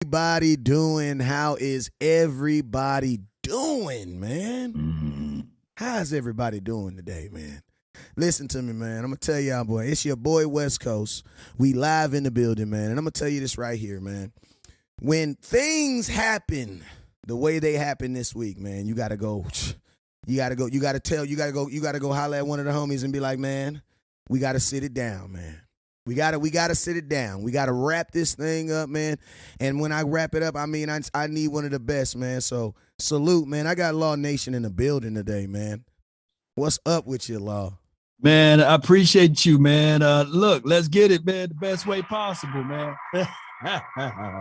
Everybody doing? How is everybody doing, man? How's everybody doing today, man? Listen to me, man. I'm going to tell y'all, boy, it's your boy West Coast. We live in the building, man. And I'm going to tell you this right here, man. When things happen the way they happen this week, man, you got to go. You got to go holler at one of the homies and be like, man, we got to sit it down, man. We gotta sit it down. We gotta wrap this thing up, man. And when I wrap it up, I mean I need one of the best, man. So salute, man. I got Law Nation in the building today, man. What's up with you, Law? Man, I appreciate you, man. Look, let's get it, man. The best way possible, man.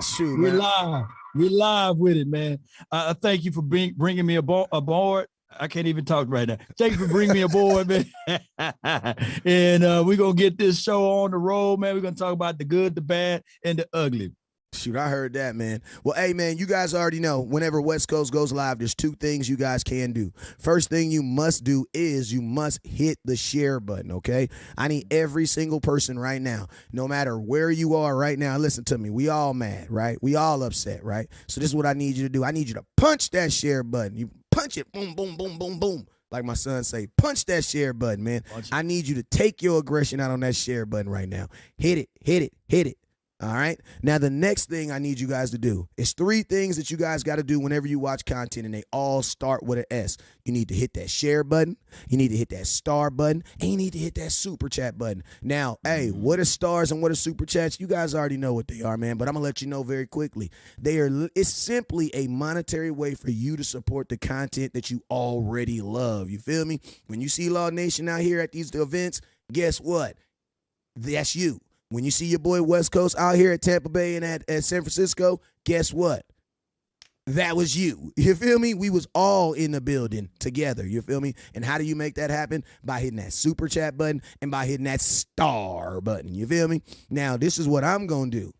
Shoot, We're man. live. We're live with it, man. I thank you for bringing me aboard. I can't even talk right now. Thank you for bringing me aboard, man. And we're going to get this show on the road, man. We're going to talk about the good, the bad, and the ugly. Shoot, I heard that, man. Well, hey, man, you guys already know whenever West Coast goes live, there's two things you guys can do. First thing you must do is you must hit the share button, okay? I need every single person right now, no matter where you are right now. Listen to me. We all mad, right? We all upset, right? So this is what I need you to do. I need you to punch that share button. You punch it, boom, boom, boom, boom, boom. Like my son say, punch that share button, man. I need you to take your aggression out on that share button right now. Hit it, hit it, hit it. All right. Now, the next thing I need you guys to do is three things that you guys got to do whenever you watch content, and they all start with an S. You need to hit that share button. You need to hit that star button, and you need to hit that super chat button. Now, hey, what are stars and what are super chats? You guys already know what they are, man, but I'm going to let you know very quickly. It's simply a monetary way for you to support the content that you already love. You feel me? When you see Law Nation out here at these events, guess what? That's you. When you see your boy West Coast out here at Tampa Bay and at San Francisco, guess what? That was you. You feel me? We was all in the building together. You feel me? And how do you make that happen? By hitting that super chat button and by hitting that star button. You feel me? Now, this is what I'm going to do.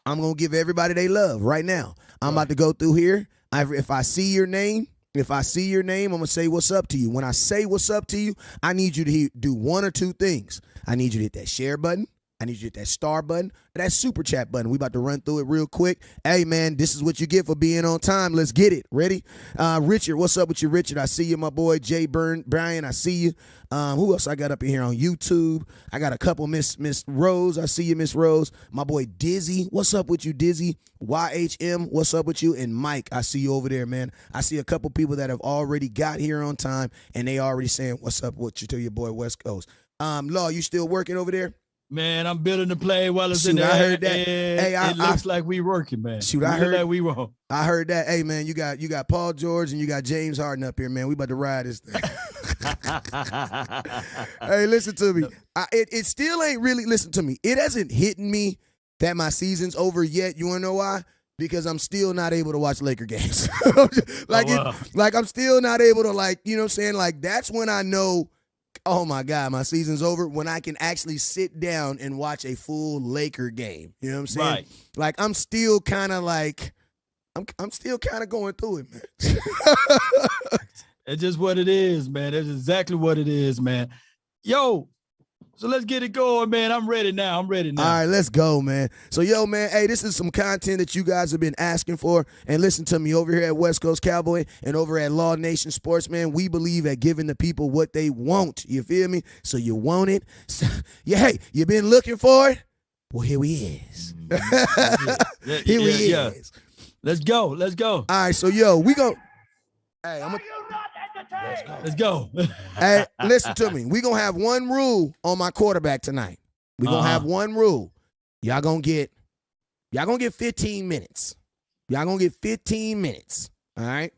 I'm going to give everybody they love right now. I'm about to go through here. If I see your name, I'm going to say what's up to you. When I say what's up to you, I need you to do one or two things. I need you to hit that share button. I need you to hit that star button, or that super chat button. We about to run through it real quick. Hey, man, this is what you get for being on time. Let's get it. Ready? Richard, what's up with you, Richard? I see you, my boy. Jay Brian, I see you. Who else I got up in here on YouTube? I got a couple. Miss Rose, I see you, Miss Rose. My boy Dizzy, what's up with you, Dizzy? YHM, what's up with you? And Mike, I see you over there, man. I see a couple people that have already got here on time, and they already saying what's up with you to your boy West Coast. Law, you still working over there? Man, I'm building the play while it's in there. I heard that. Hey, it looks like we working, man. I heard that we were. I heard that. Hey, man, you got Paul George and you got James Harden up here, man. We about to ride this thing. Hey, listen to me. It still ain't really, listen to me. It hasn't hit me that my season's over yet. You want to know why? Because I'm still not able to watch Laker games. I'm still not able to, like, you know what I'm saying? Like, that's when I know, oh, my God, my season's over, when I can actually sit down and watch a full Laker game. You know what I'm saying? Right. Like, I'm still kind of like, I'm still kind of going through it, man. It's just what it is, man. That's exactly what it is, man. Yo, so let's get it going, man. I'm ready now. All right, let's go, man. So, yo, man, hey, this is some content that you guys have been asking for. And listen to me, over here at West Coast Cowboy and over at Law Nation Sports, man, we believe at giving the people what they want. You feel me? So you want it? So, yeah, hey, you been looking for it? Well, here we is. Here we is. Let's go. All right, so, yo, we go. Hey, Let's go. Hey, listen to me. We're going to have one rule on my quarterback tonight. We're going to have one rule. Y'all going to get 15 minutes. Y'all going to get 15 minutes. All right?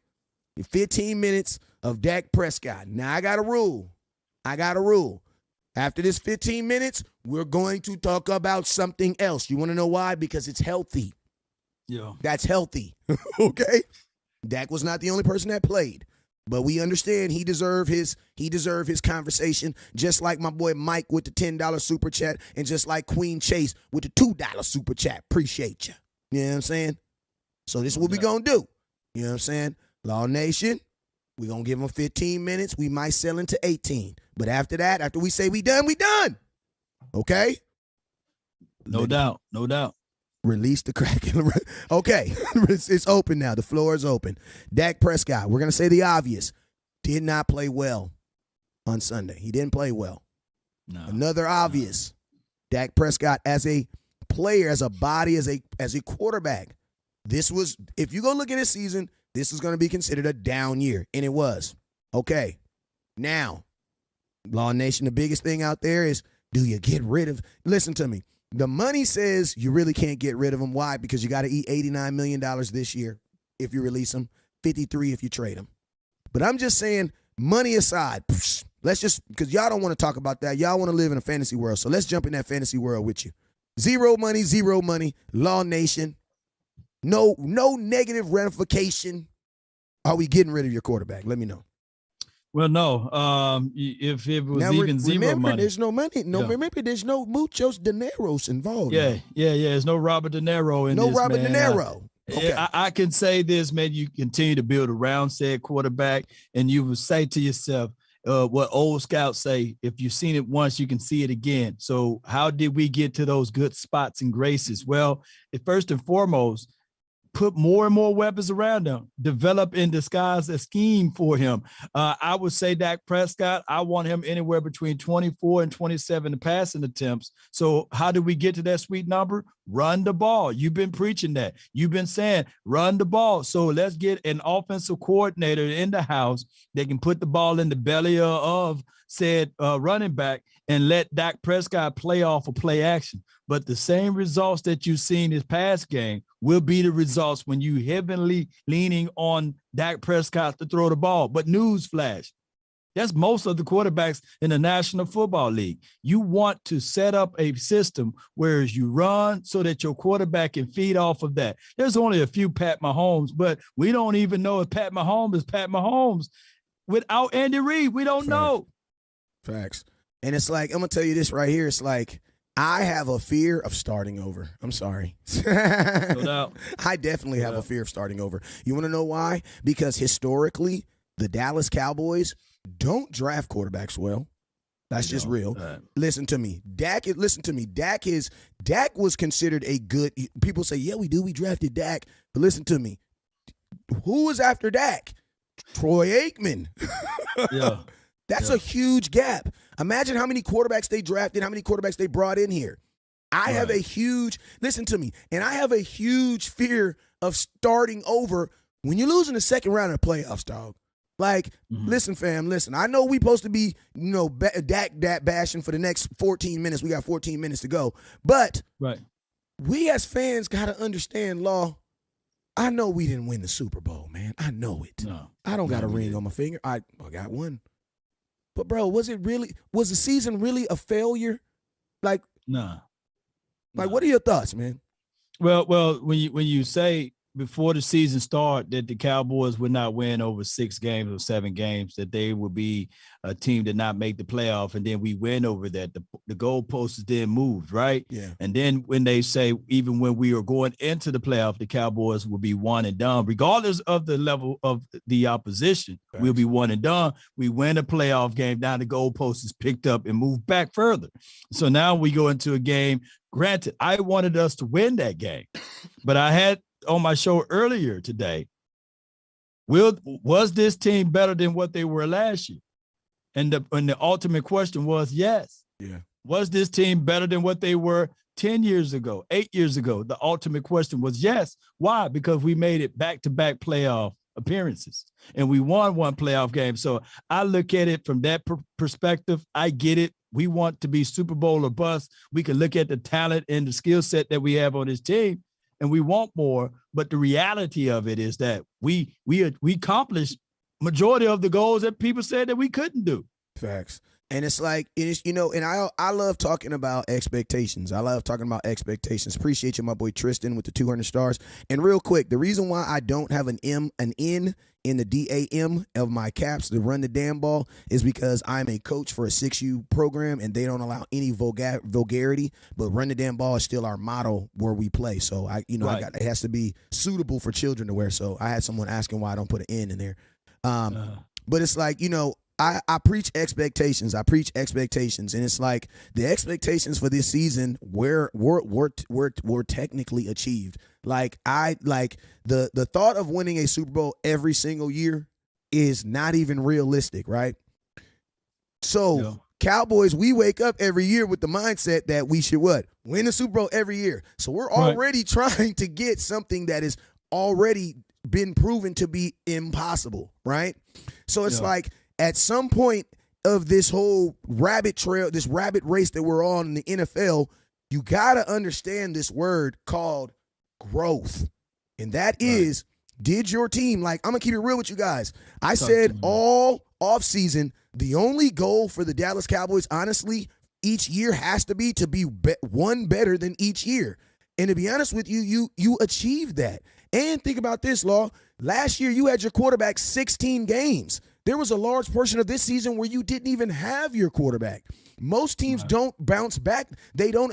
15 minutes of Dak Prescott. Now, I got a rule. After this 15 minutes, we're going to talk about something else. You want to know why? Because it's healthy. Yeah. That's healthy. Okay? Dak was not the only person that played. But we understand he deserved his conversation, just like my boy Mike with the $10 super chat, and just like Queen Chase with the $2 super chat. Appreciate you. You know what I'm saying? So this is what we gonna do. You know what I'm saying? Law Nation, we gonna give them 15 minutes. We might sell into 18. But after that, after we say we done, we done. Okay? No doubt. Release the Kraken. Okay, it's open now. The floor is open. Dak Prescott, we're going to say the obvious, did not play well on Sunday. He didn't play well. No. Another obvious, Dak Prescott as a player, as a body, as a quarterback. This was, if you go look at his season, this is going to be considered a down year, and it was. Okay, now, Law Nation, the biggest thing out there is, do you get rid of, listen to me, the money says you really can't get rid of him. Why? Because you got to eat $89 million this year if you release him, 53 if you trade him. But I'm just saying, money aside, let's just, because y'all don't want to talk about that. Y'all want to live in a fantasy world, so let's jump in that fantasy world with you. Zero money, Law Nation. No negative ramification. Are we getting rid of your quarterback? Let me know. Well, no. If it was now, even zero money, there's no money. No, yeah. Remember, there's no muchos dineros involved. Yeah. There's no Robert De Niro in this. No Robert De Niro. Okay. I can say this, man. You continue to build around said quarterback, and you will say to yourself, what old scouts say: if you've seen it once, you can see it again. So, how did we get to those good spots and graces? Well, first and foremost, put more and more weapons around him, develop and disguise a scheme for him. I would say Dak Prescott, I want him anywhere between 24 and 27 in passing attempts. So how do we get to that sweet number? Run the ball. You've been preaching that. You've been saying run the ball. So let's get an offensive coordinator in the house that can put the ball in the belly of said running back and let Dak Prescott play off of play action. But the same results that you've seen this past game will be the results when you heavily leaning on Dak Prescott to throw the ball. But newsflash, that's most of the quarterbacks in the National Football League. You want to set up a system where you run so that your quarterback can feed off of that. There's only a few Pat Mahomes, but we don't even know if Pat Mahomes is Pat Mahomes. Without Andy Reid, we don't know. Facts. And it's like, I'm going to tell you this right here. It's like, I have a fear of starting over. I'm sorry. No doubt. I definitely have a fear of starting over. You want to know why? Because historically, the Dallas Cowboys don't draft quarterbacks well. That's just real. Listen to me. Dak was considered a good, people say, yeah, we do. We drafted Dak. But listen to me. Who was after Dak? Troy Aikman. Yeah. That's a huge gap. Imagine how many quarterbacks they drafted, how many quarterbacks they brought in here. I have a huge, listen to me, and I have a huge fear of starting over when you lose in the second round of the playoffs, dog. Like, listen, fam, listen. I know we supposed to be, Dak bashing for the next 14 minutes. We got 14 minutes to go. But we as fans got to understand, Law, I know we didn't win the Super Bowl, man. I know it. No, I don't got a ring on my finger. I got one. But, bro, was the season really a failure? Like, nah. Like, what are your thoughts, man? Well, when you say before the season started that the Cowboys would not win over 6 games or 7 games, that they would be a team that not make the playoff, and then we win over that, the goalposts then moved, right? Yeah. And then when they say even when we are going into the playoff, the Cowboys will be one and done, regardless of the level of the opposition. Thanks. We'll be one and done. We win a playoff game. Now the goalpost is picked up and moved back further. So now we go into a game. Granted, I wanted us to win that game, but I had on my show earlier today, was this team better than what they were last year? And the ultimate question was yes. Yeah. Was this team better than what they were 10 years ago, 8 years ago? The ultimate question was yes. Why? Because we made it back-to-back playoff appearances and we won one playoff game. So I look at it from that perspective. I get it. We want to be Super Bowl or bust. We can look at the talent and the skill set that we have on this team, and we want more. But the reality of it is that we accomplished majority of the goals that people said that we couldn't do. Facts. And it's like, and I love talking about expectations. Appreciate you, my boy Tristan, with the 200 stars. And real quick, the reason why I don't have an N in the DAM of my caps to run the damn ball is because I'm a coach for a 6U program, and they don't allow any vulgarity. But run the damn ball is still our motto where we play. So it has to be suitable for children to wear. So I had someone asking why I don't put an N in there. But it's like, I preach expectations. I preach expectations, and it's like the expectations for this season were technically achieved. Like the thought of winning a Super Bowl every single year is not even realistic, right? So Cowboys, we wake up every year with the mindset that we should what? Win the Super Bowl every year. So we're already trying to get something that is already been proven to be impossible, right? So it's like at some point of this whole rabbit trail, this rabbit race that we're on in the NFL, you got to understand this word called growth. And that is, did your team, like, I'm going to keep it real with you guys. I said all offseason, the only goal for the Dallas Cowboys, honestly, each year has to be one better than each year. And to be honest with you, you achieved that. And think about this, Law. Last year, you had your quarterback 16 games. There was a large portion of this season where you didn't even have your quarterback. Most teams don't bounce back. They don't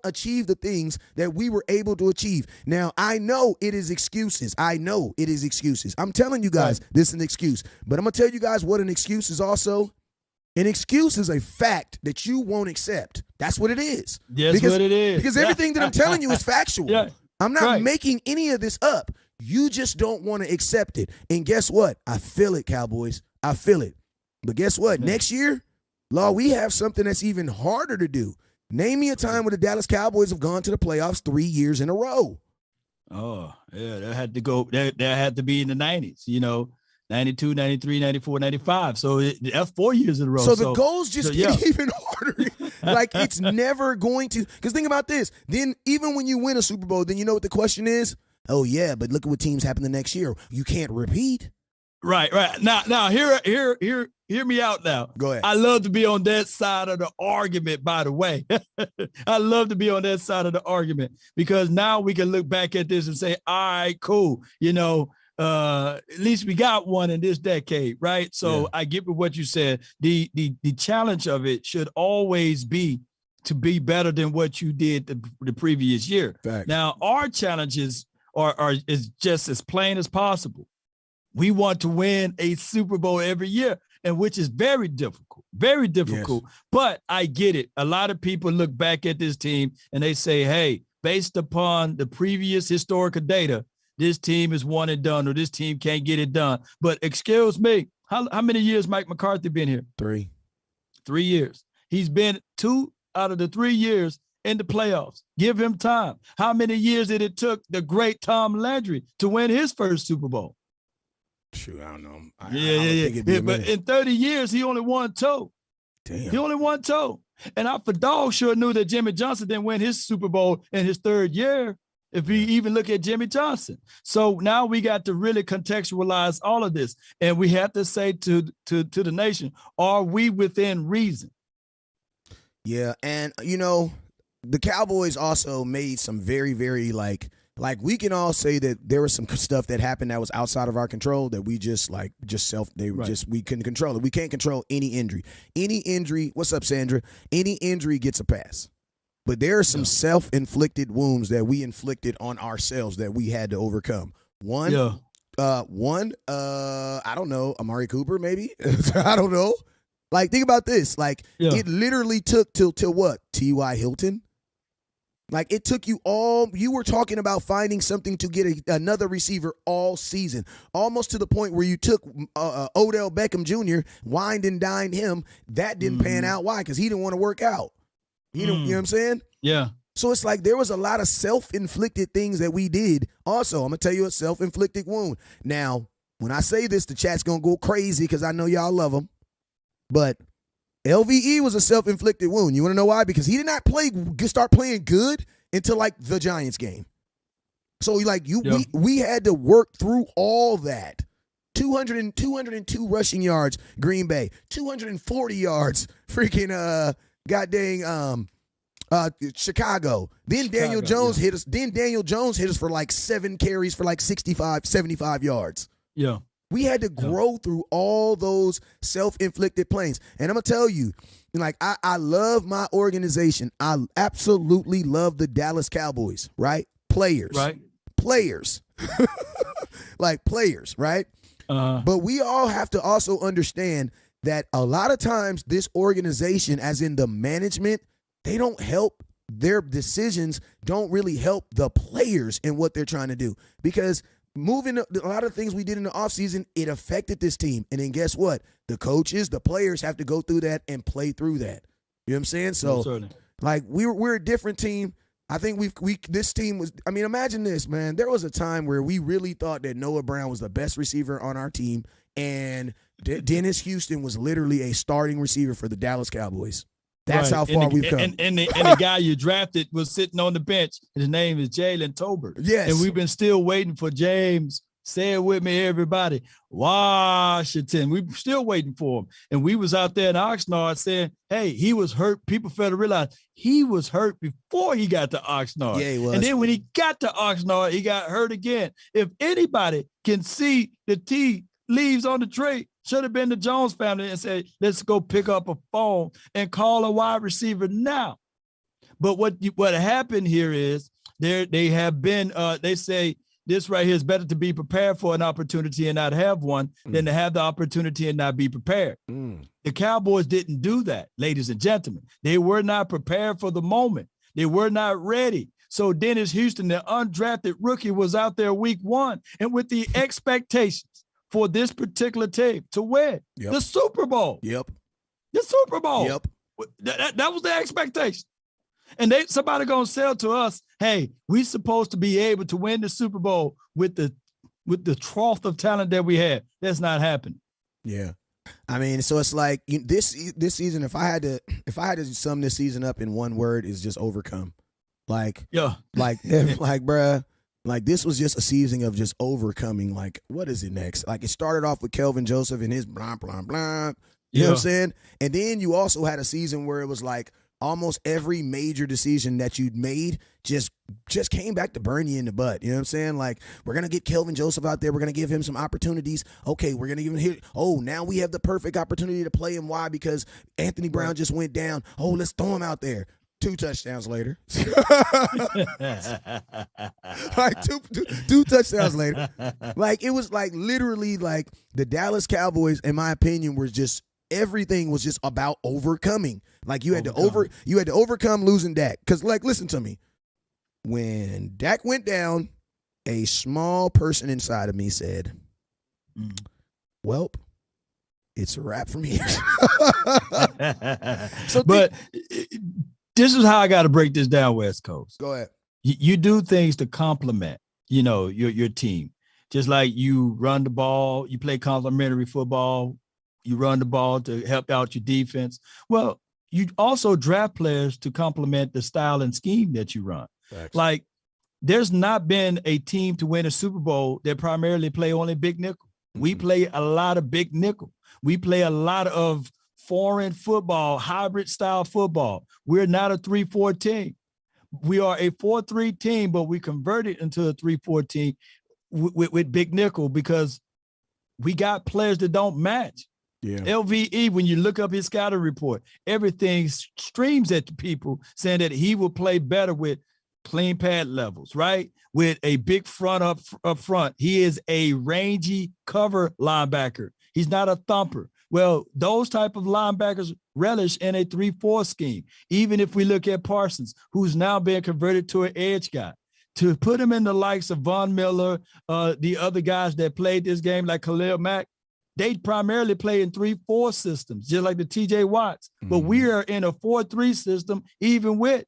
achieve the things that we were able to achieve. Now, I know it is excuses. I'm telling you guys, this is an excuse. But I'm going to tell you guys what an excuse is also. An excuse is a fact that you won't accept. That's what it is. That's what it is. Because everything that I'm telling you is factual. I'm not making any of this up. You just don't want to accept it. And guess what? I feel it, Cowboys. I feel it. But guess what? Next year, Law, we have something that's even harder to do. Name me a time when the Dallas Cowboys have gone to the playoffs 3 years in a row. Oh, yeah, that had to go. That had to be in the 90s, 92, 93, 94, 95. So that's 4 years in a row. So the goals just get even harder. Like, it's never going to. Because think about this. Then even when you win a Super Bowl, then you know what the question is? Oh, yeah, but look at what teams happen the next year. You can't repeat. Right. Now, hear me out now. Go ahead. I love to be on that side of the argument, by the way. I love to be on that side of the argument because now we can look back at this and say, all right, cool. At least we got one in this decade, right? So I get with what you said. The challenge of it should always be to be better than what you did the previous year. Fact. Now, our challenges is just as plain as possible. We want to win a Super Bowl every year, and which is very difficult. Yes. But I get it. A lot of people look back at this team and they say, hey, based upon the previous historical data, this team is one and done, or this team can't get it done. But excuse me, how many years Mike McCarthy been here? 3. 3 years. He's been 2 out of the 3 years in the playoffs. Give him time. How many years did it took the great Tom Landry to win his first Super Bowl? Shoot, I don't know. But in 30 years, he only won 2. Damn. He only won 2. And I for dog sure knew that Jimmy Johnson didn't win his Super Bowl in his 3rd year, if we even look at Jimmy Johnson. So now we got to really contextualize all of this. And we have to say to the nation, are we within reason? Yeah, and, the Cowboys also made some very, very, like we can all say that there was some stuff that happened that was outside of our control that we we couldn't control it. We can't control any injury. What's up, Sandra? Any injury gets a pass. But there are some self-inflicted wounds that we inflicted on ourselves that we had to overcome. One, I don't know, Amari Cooper, maybe? I don't know. Like, think about this. Like, it literally took till what? T.Y. Hilton? Like, it took you were talking about finding something to get another receiver all season, almost to the point where you took Odell Beckham Jr., wined and dined him. That didn't pan out. Why? Because he didn't want to work out. You know what I'm saying? Yeah. So it's like there was a lot of self-inflicted things that we did. Also, I'm going to tell you a self-inflicted wound. Now, when I say this, the chat's going to go crazy because I know y'all love them. But LVE was a self-inflicted wound. You want to know why? Because he did not start playing good until like the Giants game. So we had to work through all that. 202 rushing yards, Green Bay. 240 yards, freaking Chicago. Then Daniel Jones hit us. Then Daniel Jones hit us for like 7 carries for like 65, 75 yards. Yeah. We had to grow through all those self-inflicted pains. And I'm going to tell you, like, I love my organization. I absolutely love the Dallas Cowboys, right? Players. Right. Players. Like players, right? Uh-huh. But we all have to also understand that a lot of times this organization, as in the management, they don't help. Their decisions don't really help the players in what they're trying to do, because moving a lot of things we did in the offseason, it affected this team. And then guess what? The coaches, the players have to go through that and play through that. You know what I'm saying? So, like, we're a different team. I think this team was, I mean, imagine this, man. There was a time where we really thought that Noah Brown was the best receiver on our team, and Dennis Houston was literally a starting receiver for the Dallas Cowboys. That's how far we've come. And the guy you drafted was sitting on the bench. His name is Jalen Tolbert. Yes. And we've been still waiting for James. Say it with me, everybody. Washington. We're still waiting for him. And we was out there in Oxnard saying, hey, he was hurt. People fail to realize he was hurt before he got to Oxnard. Yeah, he was. And then when he got to Oxnard, he got hurt again. If anybody can see the tea leaves on the tray, should have been the Jones family and said, let's go pick up a phone and call a wide receiver now. But what happened here is they have been, they say this right here is better to be prepared for an opportunity and not have one than to have the opportunity and not be prepared. The Cowboys didn't do that, ladies and gentlemen. They were not prepared for the moment. They were not ready. So Dennis Houston, the undrafted rookie, was out there week one, and with the expectations for this particular team to win the Super Bowl. Yep. The Super Bowl. Yep. That was the expectation. And somebody gonna sell to us, hey, we supposed to be able to win the Super Bowl with the trough of talent that we have. That's not happening. Yeah. I mean, so it's like this season, if I had to sum this season up in one word, is just overcome. Like bruh. Like, this was just a season of just overcoming. Like, what is it next? Like, it started off with Kelvin Joseph and his blah, blah, blah. You know what I'm saying? And then you also had a season where it was like almost every major decision that you'd made just came back to burn you in the butt. You know what I'm saying? Like, we're going to get Kelvin Joseph out there. We're going to give him some opportunities. Okay, we're going to give him here. Oh, now we have the perfect opportunity to play him. Why? Because Anthony Brown just went down. Oh, let's throw him out there. 2 touchdowns later. Like two touchdowns later. Like, it was like literally like the Dallas Cowboys, in my opinion, were just everything was just about overcoming. Like, you had to overcome losing Dak. Because, like, listen to me. When Dak went down, a small person inside of me said, welp, it's a wrap from here. This is how I got to break this down, West Coast. Go ahead. You do things to complement, your team. Just like you run the ball, you play complementary football, you run the ball to help out your defense. Well, you also draft players to complement the style and scheme that you run. Thanks. Like, there's not been a team to win a Super Bowl that primarily play only big nickel. We play a lot of big nickel. We play a lot of foreign football, hybrid style football. We're not a 3-4 team. We are a 4-3 team, but we converted into a 3-4 team with big nickel because we got players that don't match. Yeah. LVE, when you look up his scouting report, everything streams at the people saying that he will play better with clean pad levels, right? With a big front up front. He is a rangy cover linebacker. He's not a thumper. Well, those type of linebackers relish in a 3-4 scheme. Even if we look at Parsons, who's now being converted to an edge guy, to put him in the likes of Von Miller, the other guys that played this game like Khalil Mack, they primarily play in 3-4 systems, just like the TJ Watts. But we are in a 4-3 system, even with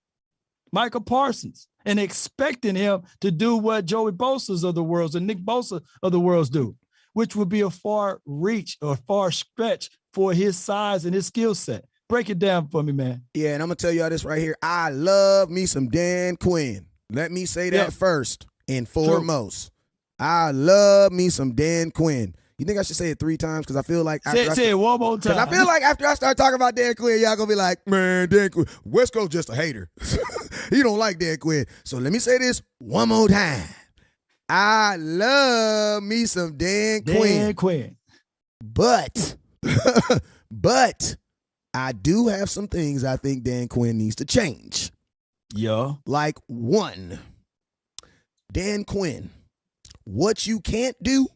Michael Parsons, and expecting him to do what Joey Bosa's of the world and Nick Bosa of the world do, which would be a far reach or far stretch for his size and his skill set. Break it down for me, man. Yeah, and I'm going to tell y'all this right here. I love me some Dan Quinn. Let me say that first and foremost. True. I love me some Dan Quinn. You think I should say it 3 times? Because I feel like say it one more time. Because I feel like after I start talking about Dan Quinn, y'all gonna be like, man, Dan Quinn. West Coast just a hater. He don't like Dan Quinn. So let me say this one more time. I love me some Dan Quinn. But I do have some things I think Dan Quinn needs to change. Yeah. Like, 1, Dan Quinn, what you can't do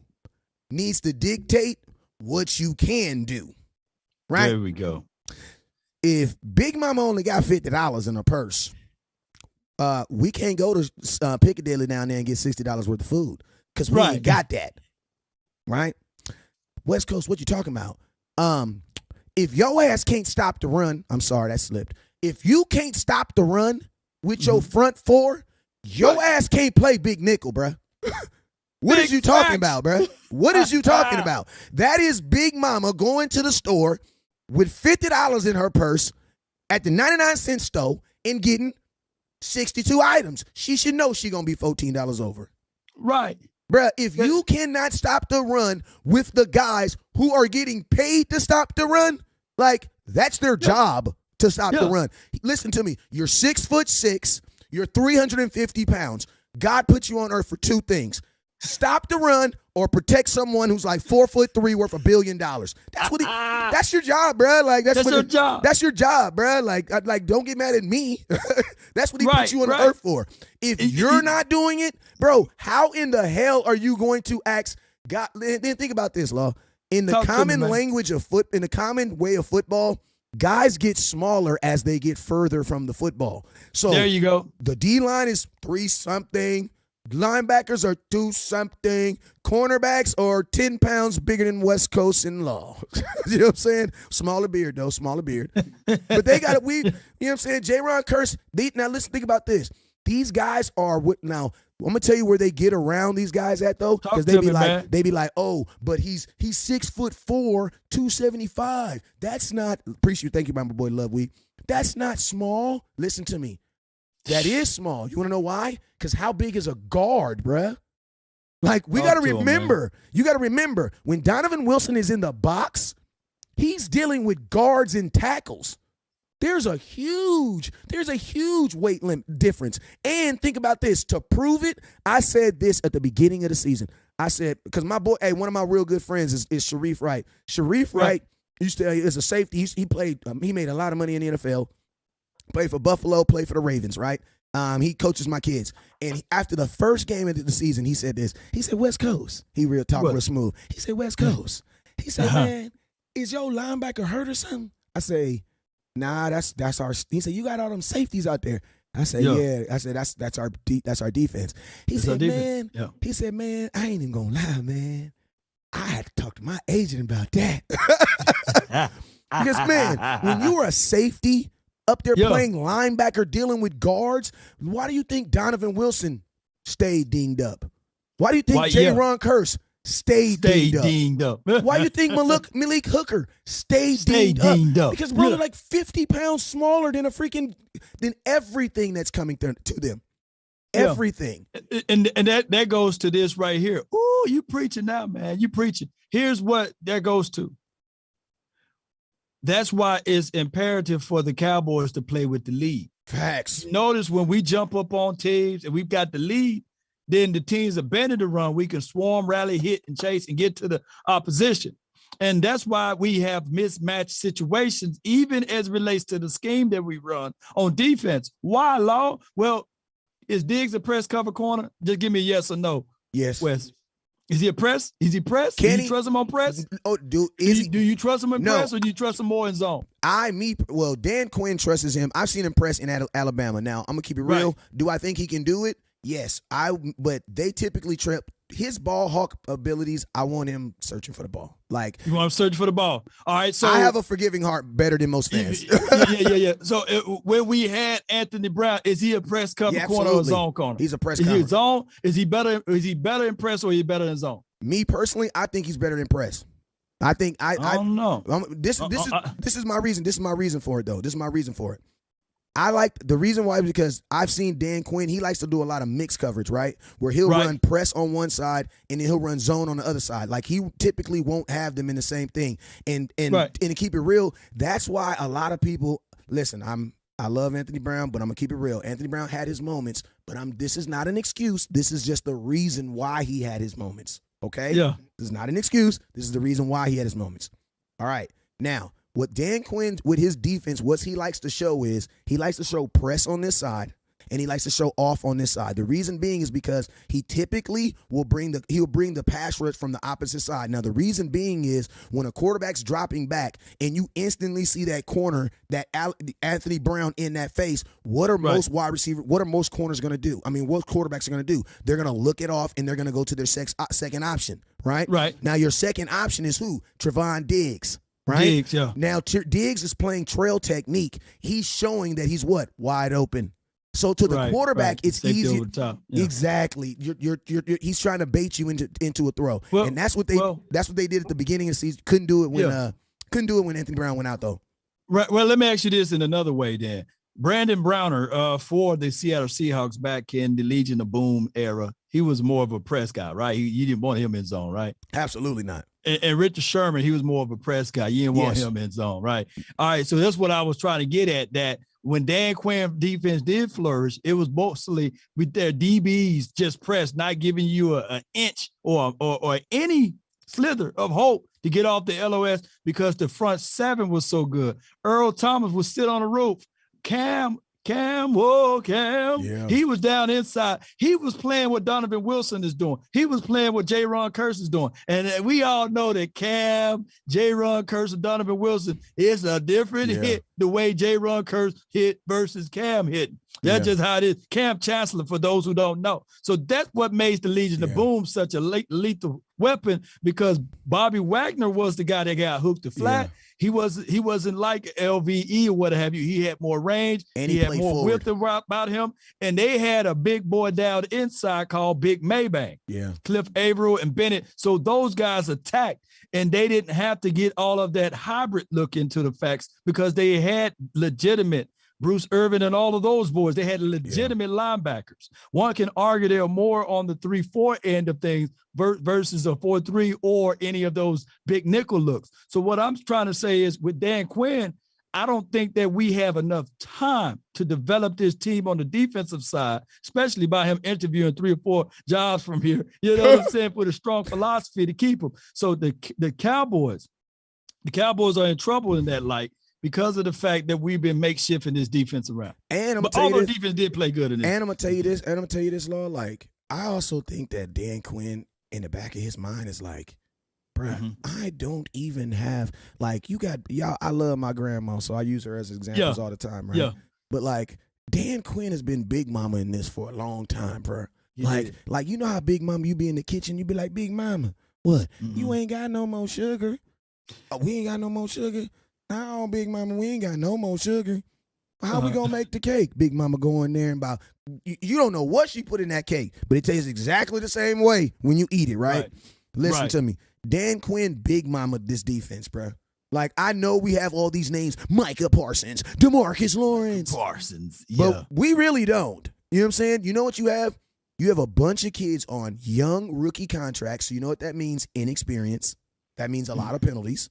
needs to dictate what you can do. Right? There we go. If Big Mama only got $50 in her purse, we can't go to Piccadilly down there and get $60 worth of food because we ain't got that. Right? West Coast, what you talking about? If your ass can't stop the run, I'm sorry, that slipped. If you can't stop the run with your front four, your ass can't play big nickel, bruh. What is you talking about, bruh? What is you talking about? That is Big Mama going to the store with $50 in her purse at the 99-cent store and getting 62 items. She should know she going to be $14 over. Right. Bruh, if you cannot stop the run with the guys who are getting paid to stop the run, like, that's their job to stop the run. Listen to me. You're 6'6". You're 350 pounds. God put you on earth for two things. Stop the run or protect someone who's like 4'3" worth $1 billion. That's what that's your job, bro. Like that's your job. That's your job, bro. Like don't get mad at me. That's what he put you on the earth for. If you're not doing it, bro, how in the hell are you going to ask God? Then think about this, Law. In the common language of in the common way of football, guys get smaller as they get further from the football. So there you go. The D line is 3-something. Linebackers are 2-something. Cornerbacks are 10 pounds bigger than West Coast in Law. You know what I'm saying? Smaller beard, though. Smaller beard. But they got it. You know what I'm saying? J-Ron Curse. Now, listen, think about this. These guys are now, I'm going to tell you where they get around these guys at, though. Because they be like, oh, but he's 6'4", 275. That's not, appreciate you. Thank you, my boy Love Week. That's not small. Listen to me. That is small. You want to know why? Because how big is a guard, bruh? Like, we got to remember. You got to remember, when Donovan Wilson is in the box, he's dealing with guards and tackles. There's a huge weight limit difference. And think about this. To prove it, I said this at the beginning of the season. I said, because my boy, one of my real good friends is Sharif Wright. Sharif Wright is a safety. He played. He made a lot of money in the NFL. Played for Buffalo, played for the Ravens, right? He coaches my kids. And after the first game of the season, he said this. He said, West Coast. He real smooth. He said, West Coast. He said, man, is your linebacker hurt or something? I say, nah, that's our. He said, you got all them safeties out there. I said, yeah. I said, that's our defense. He said, man, I ain't even gonna lie, man. I had to talk to my agent about that. Because, man, when you are a safety up there playing linebacker, dealing with guards, why do you think Donovan Wilson stayed dinged up? Why do you think J-Ron Curse stayed dinged up? Why do you think Malik Hooker stayed dinged up? Because, bro, they're like 50 pounds smaller than than everything that's coming to them. Everything. And that goes to this right here. Ooh, you preaching now, man. You preaching. Here's what that goes to. That's why it's imperative for the Cowboys to play with the lead. Facts. Notice when we jump up on teams and we've got the lead, then the teams abandon the run. We can swarm, rally, hit, and chase and get to the opposition. And that's why we have mismatched situations, even as it relates to the scheme that we run on defense. Why, Law? Well, is Diggs a press cover corner? Just give me a yes or no. Yes. Wes. Is he a press? Is he press? Do you trust him on press? Oh, do you trust him in press, or do you trust him more in zone? Dan Quinn trusts him. I've seen him press in Alabama. Now, I'm going to keep it real. Do I think he can do it? Yes. But they typically trip. His ball hawk abilities, I want him searching for the ball. Like, you want him searching for the ball. All right, so I have a forgiving heart better than most fans. Yeah. So when we had Anthony Brown, is he a press cover corner or a zone corner? He's a press cover. Is he zone? Is he better in press or is he better in zone? Me personally, I think he's better in press. I think I don't know. This is my reason. This is my reason for it, though. This is my reason for it. I like the reason why, because I've seen Dan Quinn. He likes to do a lot of mixed coverage, right? Where he'll run press on one side and then he'll run zone on the other side. Like, he typically won't have them in the same thing. And to keep it real, that's why a lot of people listen. I love Anthony Brown, but I'm gonna keep it real. Anthony Brown had his moments, but this is not an excuse. This is just the reason why he had his moments. Okay? Yeah. This is not an excuse. This is the reason why he had his moments. All right. Now, what Dan Quinn, with his defense, what he likes to show is he likes to show press on this side, and he likes to show off on this side. The reason being is because he typically will bring the pass rush from the opposite side. Now, the reason being is when a quarterback's dropping back and you instantly see that corner, that Anthony Brown in that face, what are most corners going to do? I mean, what quarterbacks are going to do? They're going to look it off and they're going to go to their second option, right? Right. Now, your second option is who? Trevon Diggs. Right? Diggs, yeah. Now, Diggs is playing trail technique. He's showing that he's what? Wide open. So to the quarterback, it's easy. Yeah. Exactly. He's trying to bait you into a throw, and that's what they did at the beginning of the season. Couldn't do it when Anthony Brown went out though. Right. Well, let me ask you this in another way, then. Brandon Browner, for the Seattle Seahawks back in the Legion of Boom era, he was more of a press guy, right? You didn't want him in zone, right? Absolutely not. And Richard Sherman, he was more of a press guy. You didn't want him in zone, right? All right, so that's what I was trying to get at, that when Dan Quinn defense did flourish, it was mostly with their DBs just press, not giving you an inch or any slither of hope to get off the LOS because the front seven was so good. Earl Thomas would sit on the roof. Cam. Yeah. He was down inside. He was playing what Donovan Wilson is doing. He was playing what J-Ron Curse is doing. And we all know that Cam, J-Ron Curse, and Donovan Wilson is a different hit the way J-Ron Curse hit versus Cam hit. That's just how it is. Cam Chancellor, for those who don't know. So that's what makes the Legion of Boom such a lethal weapon, because Bobby Wagner was the guy that got hooked to flat. He wasn't like LVE or what have you. He had more range. And he had more width about him. And they had a big boy down inside called Big Maybank. Yeah. Cliff Averill and Bennett. So those guys attacked, and they didn't have to get all of that hybrid look into the facts because they had legitimate Bruce Irvin and all of those boys. They had legitimate linebackers. One can argue they're more on the 3-4 end of things versus a 4-3 or any of those big nickel looks. So what I'm trying to say is with Dan Quinn, I don't think that we have enough time to develop this team on the defensive side, especially by him interviewing 3 or 4 jobs from here. You know what I'm saying? With a strong philosophy to keep them. So the Cowboys are in trouble in that light, because of the fact that we've been makeshifting this defense around. And although defense did play good in this. And I'm going to tell you this, Law. Like, I also think that Dan Quinn, in the back of his mind, is like, bruh, I don't even have, like, y'all, I love my grandma, so I use her as examples all the time, right? Yeah. But, like, Dan Quinn has been Big Mama in this for a long time, bruh. Like, you know how Big Mama, you be in the kitchen, you be like, Big Mama, what? You ain't got no more sugar? Oh, we ain't got no more sugar? No, Big Mama, we ain't got no more sugar. How we gonna make the cake? Big Mama go in there and about, you don't know what she put in that cake, but it tastes exactly the same way when you eat it, right? Listen to me. Dan Quinn, Big Mama, this defense, bro. Like, I know we have all these names, Micah Parsons, DeMarcus Lawrence. But we really don't. You know what I'm saying? You know what you have? You have a bunch of kids on young rookie contracts, so you know what that means? Inexperience. That means a lot of penalties.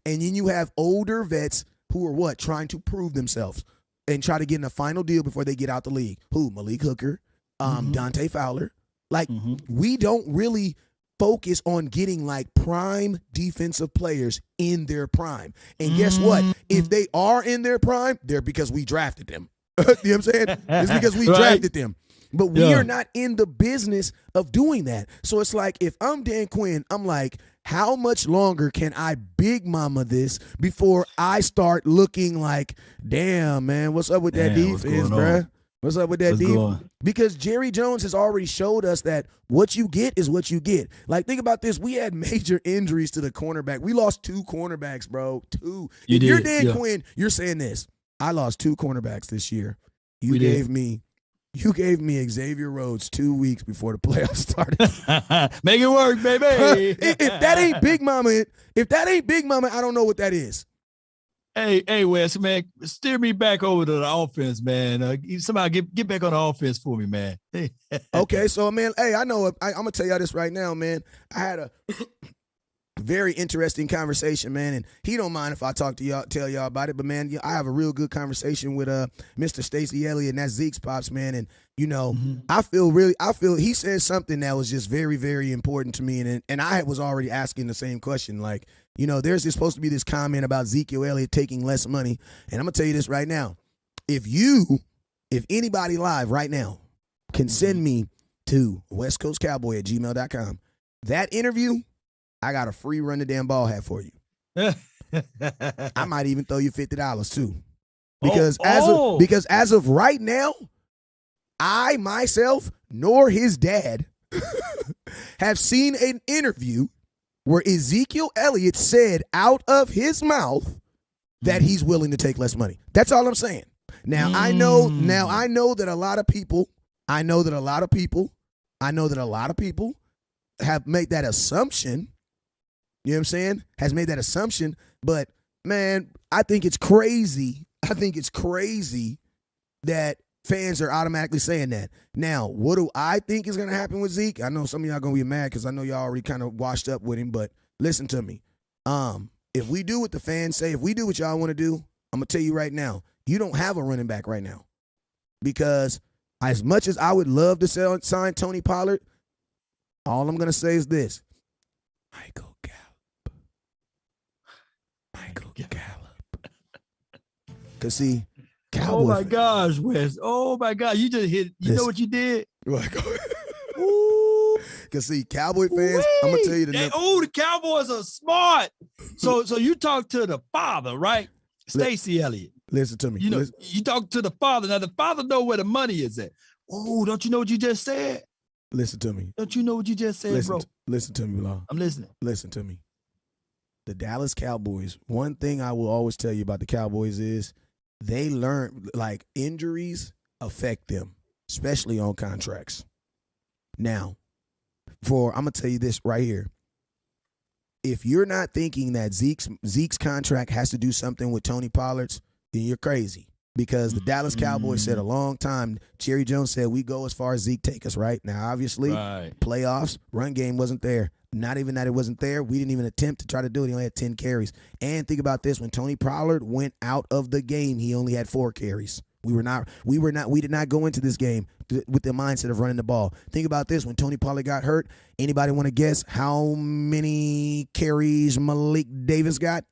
And then you have older vets who are what? Trying to prove themselves and try to get in a final deal before they get out the league. Who? Malik Hooker, Dante Fowler. Like, we don't really focus on getting, like, prime defensive players in their prime. And guess what? If they are in their prime, they're because we drafted them. You know what I'm saying? It's because we drafted them. But we are not in the business of doing that. So it's like, if I'm Dan Quinn, I'm like, how much longer can I Big Mama this before I start looking like, damn, man, what's up with that defense, bruh? What's up with that defense? Because Jerry Jones has already showed us that what you get is what you get. Like, think about this. We had major injuries to the cornerback. We lost 2 cornerbacks, bro. 2. If you're Dan Quinn, you're saying this. I lost 2 cornerbacks this year. You gave me Xavier Rhodes 2 weeks before the playoffs started. Make it work, baby. If that ain't Big Mama, I don't know what that is. Hey, Wes, man, steer me back over to the offense, man. Somebody get back on the offense for me, man. Okay, so, man, hey, I know. I'm going to tell y'all this right now, man. I had a very interesting conversation, man, and he don't mind if I tell y'all about it, but, man, I have a real good conversation with Mr. Stacey Elliott, and that's Zeke's pops, man, and, you know, I feel he said something that was just very, very important to me, and I was already asking the same question, like, you know, there's supposed to be this comment about Ezekiel Elliott taking less money, and I'm going to tell you this right now. If you if anybody live right now can send me to westcoastcowboy@gmail.com, that interview, I got a free run the damn ball hat for you. I might even throw you $50 too. Because as of right now, I myself nor his dad have seen an interview where Ezekiel Elliott said out of his mouth that he's willing to take less money. That's all I'm saying. Now I know that a lot of people have made that assumption. You know what I'm saying? Has made that assumption, but man, I think it's crazy. That fans are automatically saying that. Now, what do I think is going to happen with Zeke? I know some of y'all going to be mad because I know y'all already kind of washed up with him, but listen to me. If we do what the fans say, if we do what y'all want to do, I'm going to tell you right now, you don't have a running back right now. Because as much as I would love to sign Tony Pollard, all I'm going to say is this. Michael Gallup. Because see, Cowboy. Oh my gosh, Wes. Oh my God. You just hit. You know what you did? Because see, Cowboy fans, I'm going to tell you the Cowboys are smart. So you talk to the father, right? Stacey Elliott. Listen to me. You talk to the father. Now the father know where the money is at. Oh, don't you know what you just said? Listen to me. Don't you know what you just said, bro? Listen to me, Law. I'm listening. Listen to me. The Dallas Cowboys, one thing I will always tell you about the Cowboys is they learn, like, injuries affect them, especially on contracts. Now, I'm going to tell you this right here. If you're not thinking that Zeke's contract has to do something with Tony Pollard's, then you're crazy. Because the Dallas Cowboys said a long time, Jerry Jones said, we go as far as Zeke take us, right? Now, obviously, playoffs, run game wasn't there. Not even that it wasn't there. We didn't even attempt to try to do it. He only had 10 carries. And think about this. When Tony Pollard went out of the game, he only had 4 carries. We did not go into this game with the mindset of running the ball. Think about this. When Tony Pollard got hurt, anybody want to guess how many carries Malik Davis got?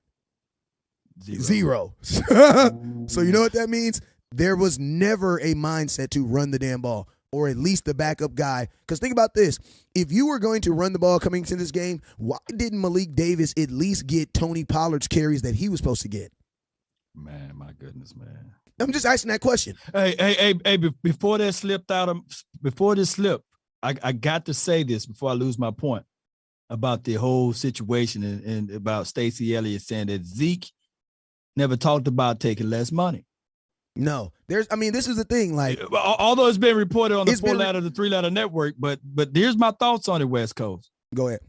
Zero. So you know what that means? There was never a mindset to run the damn ball, or at least the backup guy. Because think about this. If you were going to run the ball coming into this game, why didn't Malik Davis at least get Tony Pollard's carries that he was supposed to get? Man, my goodness, man. I'm just asking that question. Hey, before this slipped, I got to say this before I lose my point about the whole situation and about Stacey Elliott saying that Zeke never talked about taking less money. No, this is the thing. Like, although it's been reported on the 4-letter, the 3-letter network, but here's my thoughts on it, West Coast. Go ahead.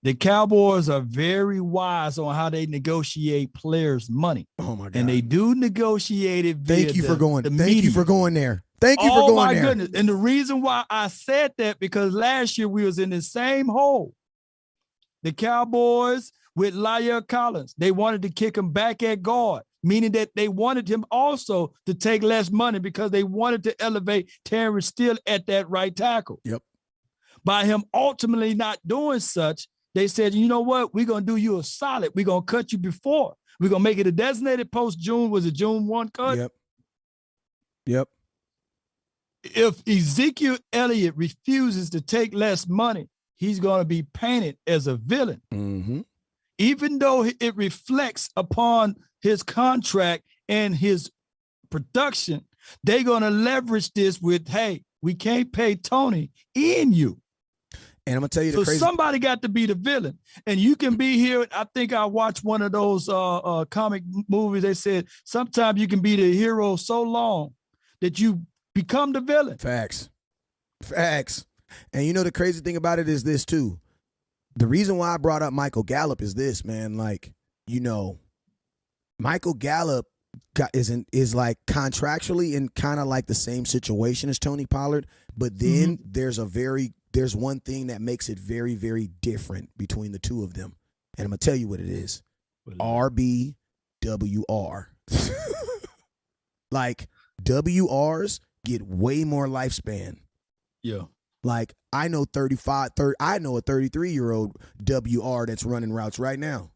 The Cowboys are very wise on how they negotiate players' money. Oh my God! And they do negotiate it. Thank you for going there. Thank you for going there. Oh my goodness! And the reason why I said that, because last year we was in the same hole. The Cowboys with La'el Collins, they wanted to kick him back at guard, meaning that they wanted him also to take less money because they wanted to elevate Terrence Steele at that right tackle. Yep. By him ultimately not doing such, they said, you know what? We're going to do you a solid. We're going to cut you before. We're going to make it a designated post-June. Was it June 1 cut? Yep. If Ezekiel Elliott refuses to take less money, he's going to be painted as a villain. Mm-hmm. Even though it reflects upon his contract and his production, they're going to leverage this with, hey, we can't pay Tony in you. And I'm going to tell you the crazy. So somebody got to be the villain. And you can be here. I think I watched one of those comic movies. They said sometimes you can be the hero so long that you become the villain. Facts. And you know the crazy thing about it is this too. The reason why I brought up Michael Gallup is this, man. Like, you know, Michael Gallup is like contractually in kind of like the same situation as Tony Pollard. But then there's one thing that makes it very, very different between the two of them. And I'm going to tell you what it is. RBWR. Like, WRs get way more lifespan. Yeah. Like, I know a 33-year-old WR that's running routes right now.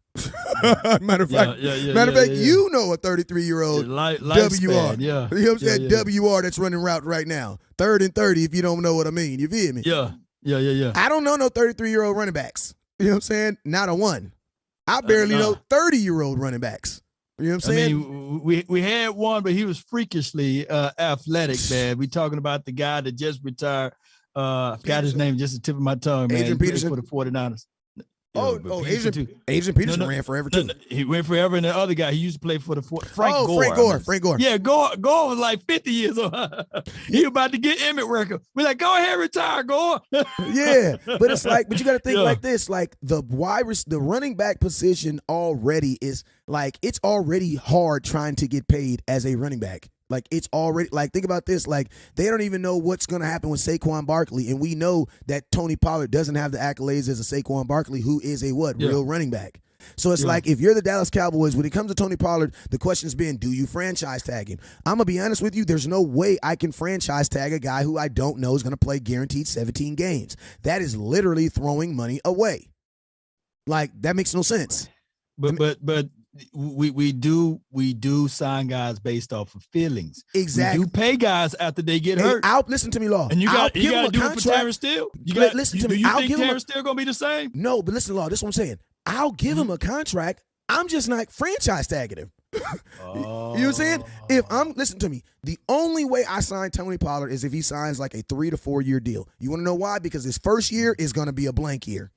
Matter of fact, you know a 33-year-old WR. Yeah. You know what I'm saying? WR that's running route right now. 3rd and 30, if you don't know what I mean. You feel me? Yeah. I don't know no 33-year-old running backs. You know what I'm saying? Not a one. I barely know 30-year-old running backs. You know what I'm saying? I mean, we had one, but he was freakishly athletic, man. We talking about the guy that just retired. I forgot his name, just the tip of my tongue, man. Adrian Peterson for the 49ers. Adrian Peterson ran forever too. He went forever, and the other guy, he used to play for the Frank Gore. Yeah, Gore was like 50 years old. He about to get Emmett record. We're like, go ahead, retire, Gore. Yeah, but it's like, but you got to think like this, like the running back position already is like, it's already hard trying to get paid as a running back. Like, it's already, like, think about this. Like, they don't even know what's going to happen with Saquon Barkley. And we know that Tony Pollard doesn't have the accolades as a Saquon Barkley, who is a real running back. So it's like, if you're the Dallas Cowboys, when it comes to Tony Pollard, the question's been, do you franchise tag him? I'm going to be honest with you. There's no way I can franchise tag a guy who I don't know is going to play guaranteed 17 games. That is literally throwing money away. Like, that makes no sense. But we do sign guys based off of feelings. Exactly. We do pay guys after they get hurt. Listen to me, Law. And you got to do it for Terrence Steele. Listen to me. Do you think Terrence Steele going to be the same? No, but listen, Law, this is what I'm saying. I'll give him a contract. I'm just not franchise tagging him. You know what I'm saying? Listen to me. The only way I sign Tony Pollard is if he signs like a 3 to 4 year deal. You want to know why? Because his first year is going to be a blank year.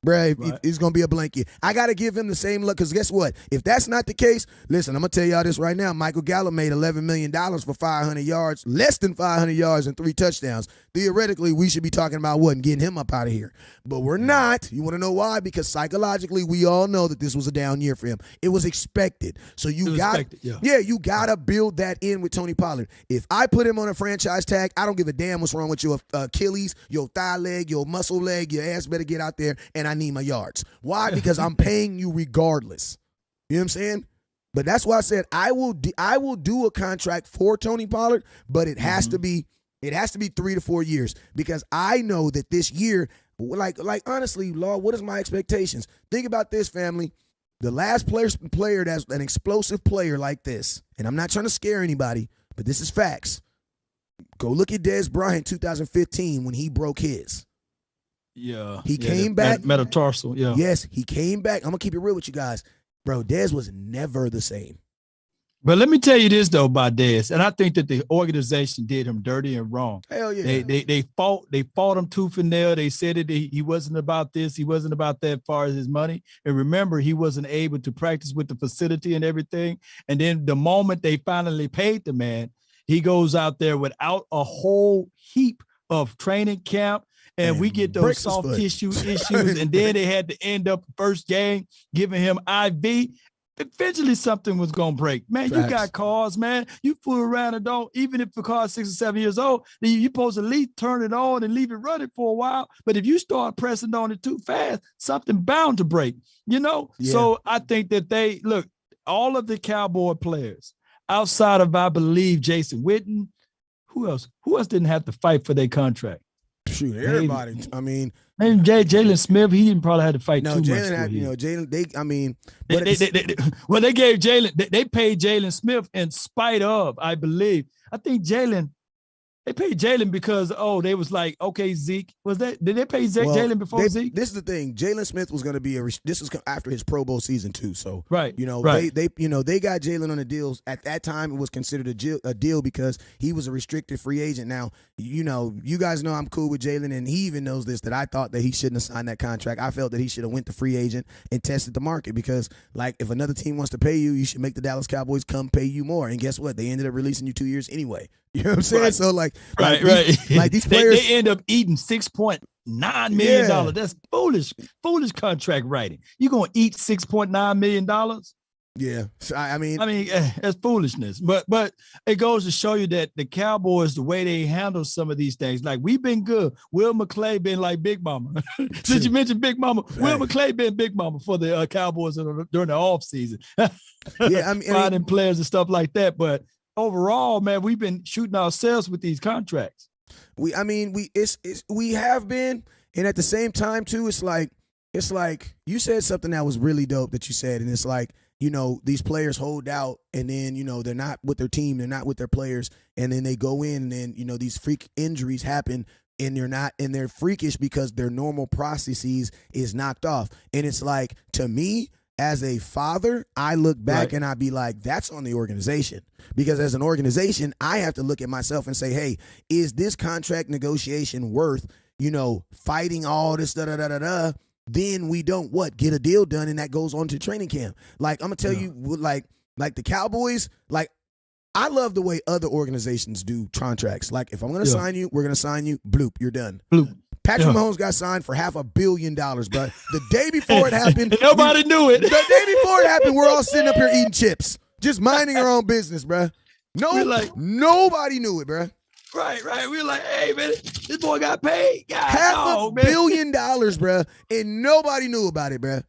Bruh, it's going to be a blank year. I got to give him the same look, because guess what? If that's not the case, listen, I'm going to tell y'all this right now. Michael Gallup made $11 million for 500 yards, less than 500 yards and 3 touchdowns. Theoretically, we should be talking about what and getting him up out of here. But we're not. You want to know why? Because psychologically, we all know that this was a down year for him. It was expected. So you got to build that in with Tony Pollard. If I put him on a franchise tag, I don't give a damn what's wrong with your Achilles, your thigh leg, your muscle leg. Your ass better get out there, and I need my yards. Why? Because I'm paying you regardless. You know what I'm saying? But that's why I said I will do a contract for Tony Pollard, but it has to be 3 to 4 years, because I know that this year, like honestly, Law, what is my expectations? Think about this, family. The last player that's an explosive player like this, and I'm not trying to scare anybody, but this is facts. Go look at Dez Bryant 2015 when he broke his. Yeah. He came back. Metatarsal, yeah. Yes, he came back. I'm going to keep it real with you guys. Bro, Dez was never the same. But let me tell you this, though, about Dez, and I think that the organization did him dirty and wrong. Hell yeah. They fought him tooth and nail. They said that he wasn't about this. He wasn't about that as far as his money. And remember, he wasn't able to practice with the facility and everything. And then the moment they finally paid the man, he goes out there without a whole heap of training camp. And we get those soft tissue issues. And then they had to end up first game giving him IV. Eventually something was going to break. Man, Facts. You got cars, man. You fool around and don't, even if the car is 6 or 7 years old, then you're supposed to at least turn it on and leave it running for a while. But if you start pressing on it too fast, something bound to break, you know? Yeah. So I think that look, all of the Cowboy players, outside of, I believe, Jason Witten, who else didn't have to fight for their contract? Shoot, everybody. I mean, maybe Jalen Smith, he didn't probably have to fight too much. Jalen, they gave Jalen, they paid Jalen Smith in spite of, I believe. I think they paid Jalen because, they was like, okay, Zeke. Did they pay Jalen before Zeke? This is the thing. Jalen Smith was going to be this was after his Pro Bowl season too. So, right. They got Jalen on the deals. At that time, it was considered a deal because he was a restricted free agent. Now, you guys know I'm cool with Jalen, and he even knows this, that I thought that he shouldn't have signed that contract. I felt that he should have went to free agent and tested the market, because, like, if another team wants to pay you, you should make the Dallas Cowboys come pay you more. And guess what? They ended up releasing you 2 years anyway. You know what I'm saying? Right. So, right. These players, they end up eating $6.9 million. Yeah. That's foolish contract writing. You're gonna eat $6.9 million? Yeah, I mean, that's foolishness. But it goes to show you that the Cowboys, the way they handle some of these things, like, we've been good. Will McClay been like Big Mama. Since you mentioned Big Mama, right. Will McClay been Big Mama for the Cowboys during the off season. Yeah, finding players and stuff like that. But overall, man, we've been shooting ourselves with these contracts. We have been, and at the same time too, it's like, it's like you said something that was really dope that you said, and it's like, these players hold out, and then, they're not with their team, they're not with their players, and then they go in, and then, these freak injuries happen, and they're freakish because their normal processes is knocked off. And it's like, to me, as a father, I look back and I be like, that's on the organization. Because as an organization, I have to look at myself and say, hey, is this contract negotiation worth, fighting all this da-da-da-da-da? Then we don't get a deal done, and that goes on to training camp. Like, I'm going to tell you, like the Cowboys, like, I love the way other organizations do contracts. Like, if I'm going to sign you, we're going to sign you, bloop, you're done. Bloop. Patrick Mahomes got signed for $500 million, bro. The day before it happened. Nobody knew it. The day before it happened, we're all sitting up here eating chips, just minding our own business, bro. Nobody knew it, bro. Right. We were like, hey, man, this boy got paid. $500 million, bro, and nobody knew about it, bro.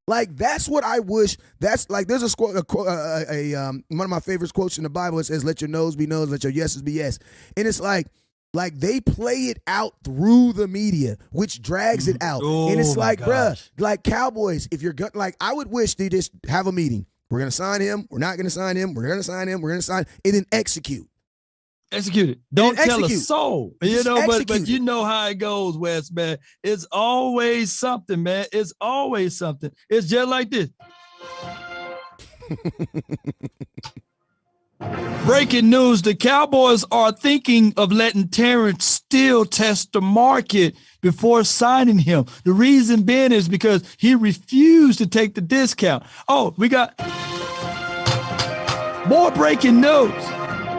Like, that's what I wish. That's like, there's one of my favorite quotes in the Bible. It says, let your no's be no's, let your yeses be yes. And it's like they play it out through the media, which drags it out. And it's like, bruh, like Cowboys, if you're like, I would wish they just have a meeting. We're going to sign him. We're not going to sign him. We're going to sign him. We're going to sign, and then execute. Execute it. Don't tell a soul. But you know how it goes, Wes, man. It's always something, man. It's always something. It's just like this. Breaking news, the Cowboys are thinking of letting Terrence Steele test the market before signing him. The reason being is because he refused to take the discount. Oh, we got more breaking news.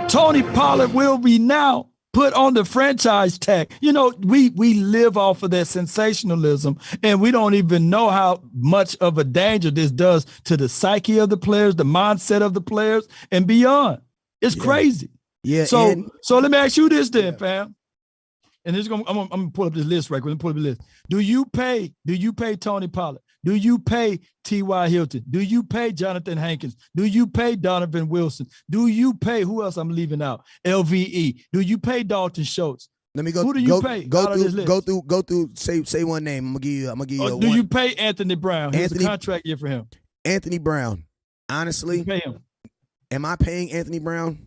Tony Pollard will be now put on the franchise tag. We live off of that sensationalism, and we don't even know how much of a danger this does to the psyche of the players, the mindset of the players, and beyond. It's crazy. Yeah. So let me ask you this then, fam. And I'm gonna pull up this list right quick. Let me pull up the list. Do you pay Tony Pollard? Do you pay T.Y. Hilton? Do you pay Jonathan Hankins? Do you pay Donovan Wilson? Do you pay, who else I'm leaving out? LVE. Do you pay Dalton Schultz? Let me go. Who do you pay? Go through. Say one name. I'm gonna give you. Do one. You pay Anthony Brown? Here's a contract year for him. Anthony Brown. Honestly, you pay him. Am I paying Anthony Brown?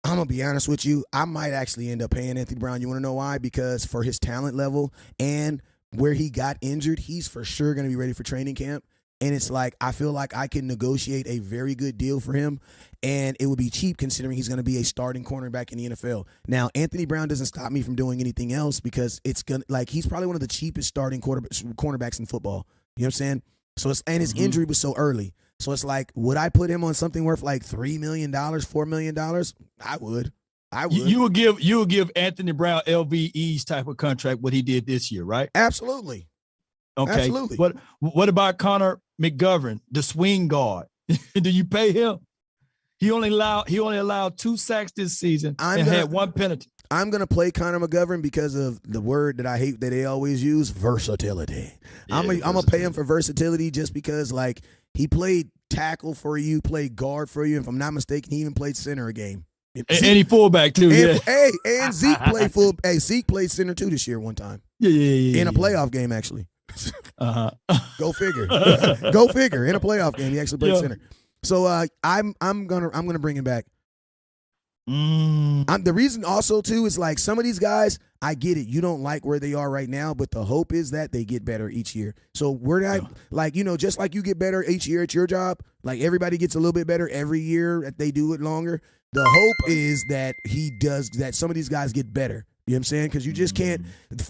I'm going to be honest with you. I might actually end up paying Anthony Brown. You want to know why? Because for his talent level and where he got injured, he's for sure going to be ready for training camp. And it's like, I feel like I can negotiate a very good deal for him, and it would be cheap considering he's going to be a starting cornerback in the NFL. Now, Anthony Brown doesn't stop me from doing anything else because it's going to, like, he's probably one of the cheapest starting cornerbacks in football. You know what I'm saying? So and his injury was so early. So it's like, would I put him on something worth like $3 million, $4 million? I would. You would give Anthony Brown LVE's type of contract what he did this year, right? Absolutely. Okay. Absolutely. What about Connor McGovern, the swing guard? Do you pay him? He only allowed 2 sacks this season and had 1 penalty. I'm going to play Connor McGovern because of the word that I hate that they always use, versatility. Yeah, I'm going to pay him for versatility just because, like, he played tackle for you, played guard for you. If I'm not mistaken, he even played center a game. And he fullback too. And Zeke played Zeke played center too this year one time. Yeah. In a playoff game, actually. Go figure. In a playoff game, he actually played center. So I'm gonna bring him back. The reason also too is like some of these guys, I get it. You don't like where they are right now, but the hope is that they get better each year. So we're not like, just like you get better each year at your job, like everybody gets a little bit better every year that they do it longer. The hope is that that some of these guys get better. You know what I'm saying? Because you just can't.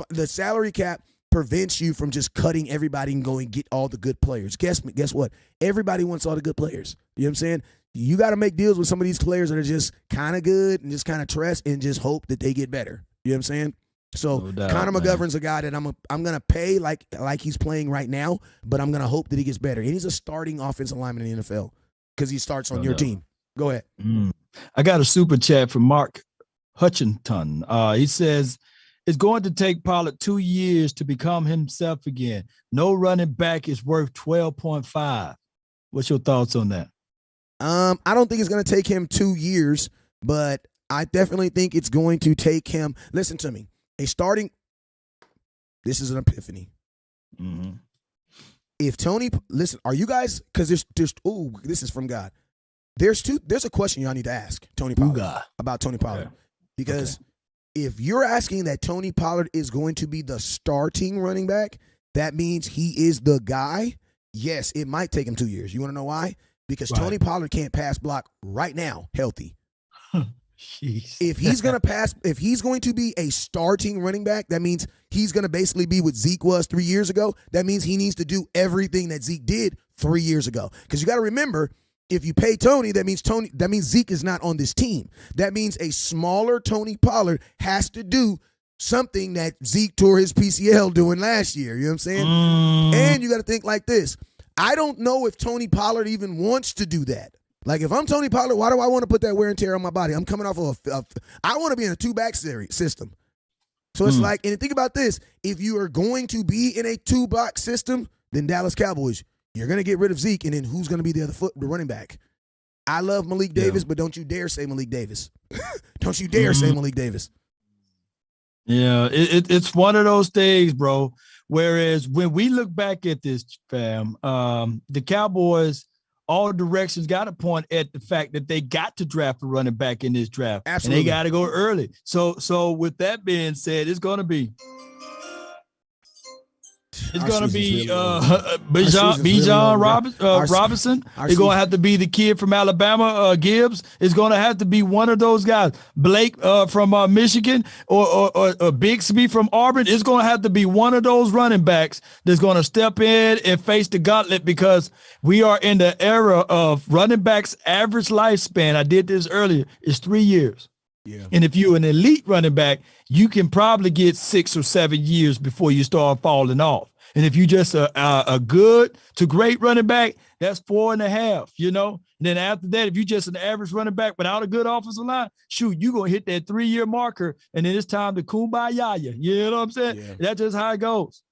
The salary cap prevents you from just cutting everybody and going get all the good players. Guess what? Everybody wants all the good players. You know what I'm saying? You got to make deals with some of these players that are just kind of good and just kind of trust and just hope that they get better. You know what I'm saying? So Connor McGovern's a guy that I'm gonna pay like he's playing right now, but I'm gonna hope that he gets better. And he's a starting offensive lineman in the NFL because he starts on your team. Go ahead. I got a super chat from Mark Hutchinson. He says, it's going to take Pollard 2 years to become himself again. No running back is worth 12.5. What's your thoughts on that? I don't think it's going to take him 2 years, but I definitely think it's going to take him. Listen to me. This This is an epiphany. Mm-hmm. If Tony, listen, are you guys, because this is from God. There's a question y'all need to ask Tony Pollard about Tony Pollard. Okay. Because if you're asking that Tony Pollard is going to be the starting running back, that means he is the guy. Yes, it might take him 2 years. You want to know why? Because Tony Pollard can't pass block right now, healthy. Jeez. If he's going to be a starting running back, that means he's going to basically be what Zeke was 3 years ago. That means he needs to do everything that Zeke did 3 years ago. Because you got to remember, if you pay Tony, that means Zeke is not on this team. That means a smaller Tony Pollard has to do something that Zeke tore his PCL doing last year. You know what I'm saying? And you got to think like this. I don't know if Tony Pollard even wants to do that. Like, if I'm Tony Pollard, why do I want to put that wear and tear on my body? I'm coming off of I want to be in a two-back system. So it's like, and think about this. If you are going to be in a two-back system, then Dallas Cowboys, you're going to get rid of Zeke, and then who's going to be the running back? I love Malik Davis, but don't you dare say Malik Davis. Don't you dare say Malik Davis. Yeah, it's one of those things, bro. Whereas when we look back at this, fam, the Cowboys, all directions got to point at the fact that they got to draft a running back in this draft. Absolutely. And they got to go early. So with that being said, it's going to be Bijan Robinson. It's going to have to be the kid from Alabama, Gibbs. It's going to have to be one of those guys. Blake from Michigan or Bixby from Auburn. It's going to have to be one of those running backs that's going to step in and face the gauntlet, because we are in the era of running backs' average lifespan. I did this earlier. It's 3 years. Yeah. And if you're an elite running back, you can probably get 6 or 7 years before you start falling off. And if you just a good to great running back, that's 4.5, you know? And then after that, if you just an average running back without a good offensive line, shoot, you're going to hit that 3-year marker, and then it's time to kumbaya. You know what I'm saying? Yeah. That's just how it goes.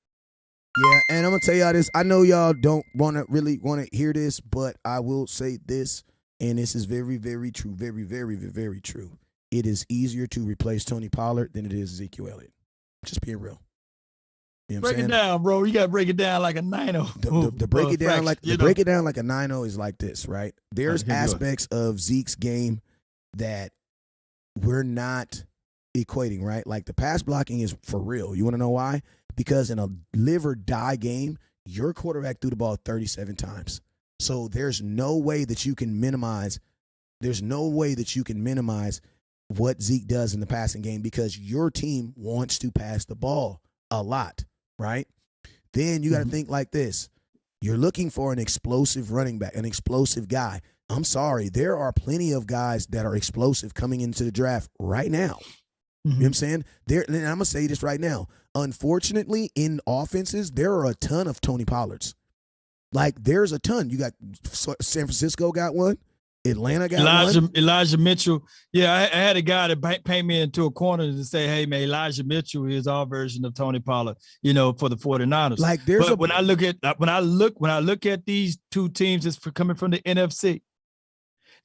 Yeah, and I'm going to tell y'all this. I know y'all don't really want to hear this, but I will say this, and this is very, very true, very, very, very true. It is easier to replace Tony Pollard than it is Ezekiel Elliott. Just being real. You know break it down, bro. You got to break it down like a 9-0. To break it down like break it down like a 9-0 is like this, right? There's aspects of Zeke's game that we're not equating, right? Like the pass blocking is for real. You want to know why? Because in a live or die game, your quarterback threw the ball 37 times. So there's no way that you can minimize. There's no way that you can minimize what Zeke does in the passing game, because your team wants to pass the ball a lot, right? Then you got to think like this. You're looking for an explosive running back, an explosive guy. I'm sorry. There are plenty of guys that are explosive coming into the draft right now. You know what I'm saying? And I'm going to say this right now. Unfortunately, in offenses, there are a ton of Tony Pollards. Like, there's a ton. You got San Francisco got one. Atlanta got one. Elijah Mitchell. Yeah, I had a guy that paint me into a corner to say, hey, man, Elijah Mitchell is our version of Tony Pollard, you know, for the 49ers. Like, when I look at these two teams that's coming from the NFC,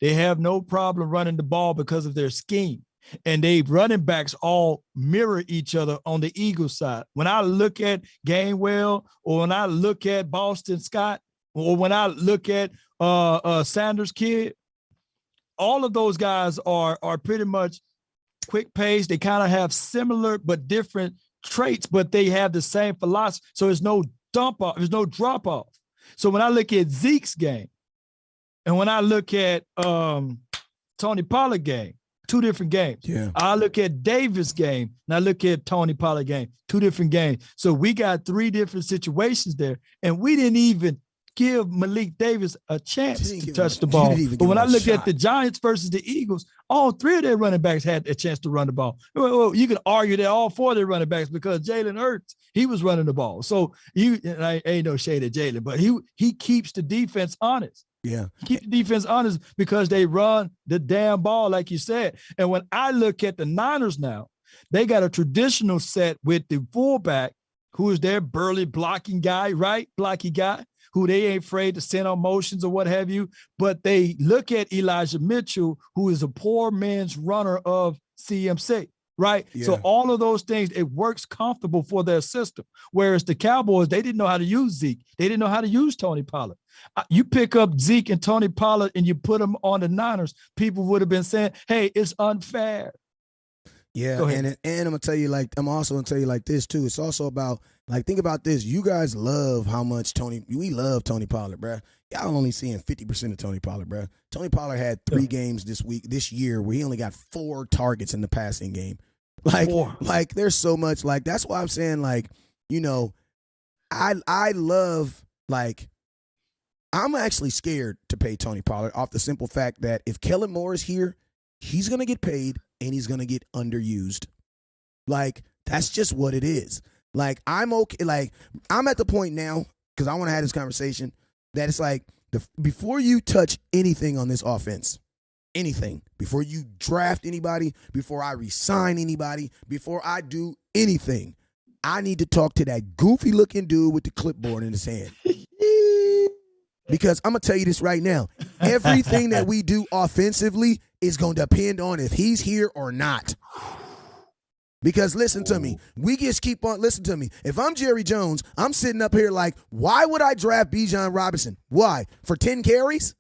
they have no problem running the ball because of their scheme. And they running backs all mirror each other on the Eagles side. When I look at Gainwell, or when I look at Boston Scott, or when I look at Sanders Kid, all of those guys are pretty much quick pace. They kind of have similar but different traits, but they have the same philosophy. So there's no dump off, there's no drop off. So when I look at Zeke's game, and when I look at Tony Pollard game, two different games. Yeah. I look at Davis' game, and I look at Tony Pollard game, two different games. So we got three different situations there, and we didn't even give Malik Davis a chance to touch the ball. But when I look at the Giants versus the Eagles, all three of their running backs had a chance to run the ball. Well, you can argue that all four of their running backs, because Jalen Hurts, he was running the ball. So I ain't no shade at Jalen, but he keeps the defense honest. Yeah. Keep the defense honest because they run the damn ball, like you said. And when I look at the Niners now, they got a traditional set with the fullback, who is their burly blocking guy, right? Blocky guy, who they ain't afraid to send on motions or what have you. But they look at Elijah Mitchell, who is a poor man's runner of CMC. right? Yeah. So all of those things, it works comfortable for their system. Whereas the Cowboys, they didn't know how to use Zeke. They didn't know how to use Tony Pollard. You pick up Zeke and Tony Pollard and you put them on the Niners, people would have been saying, hey, it's unfair. Yeah, and I'm gonna tell you I'm also gonna tell you like this too. It's also about think about this. You guys love how much we love Tony Pollard, bro. Y'all only seeing 50% of Tony Pollard, bro. Tony Pollard had 3 games this year where he only got 4 targets in the passing game. There's so much that's why I'm saying I love I'm actually scared to pay Tony Pollard off the simple fact that if Kellen Moore is here, he's gonna get paid. And he's gonna get underused. That's just what it is. I'm okay. I'm at the point now because I want to have this conversation that it's before you touch anything on this offense, anything, before you draft anybody, before I resign anybody, before I do anything, I need to talk to that goofy looking dude with the clipboard in his hand. Because I'm going to tell you this right now. Everything that we do offensively is going to depend on if he's here or not. Because listen to me. We just keep on, listen to me. If I'm Jerry Jones, I'm sitting up here why would I draft Bijan Robinson? Why? For 10 carries?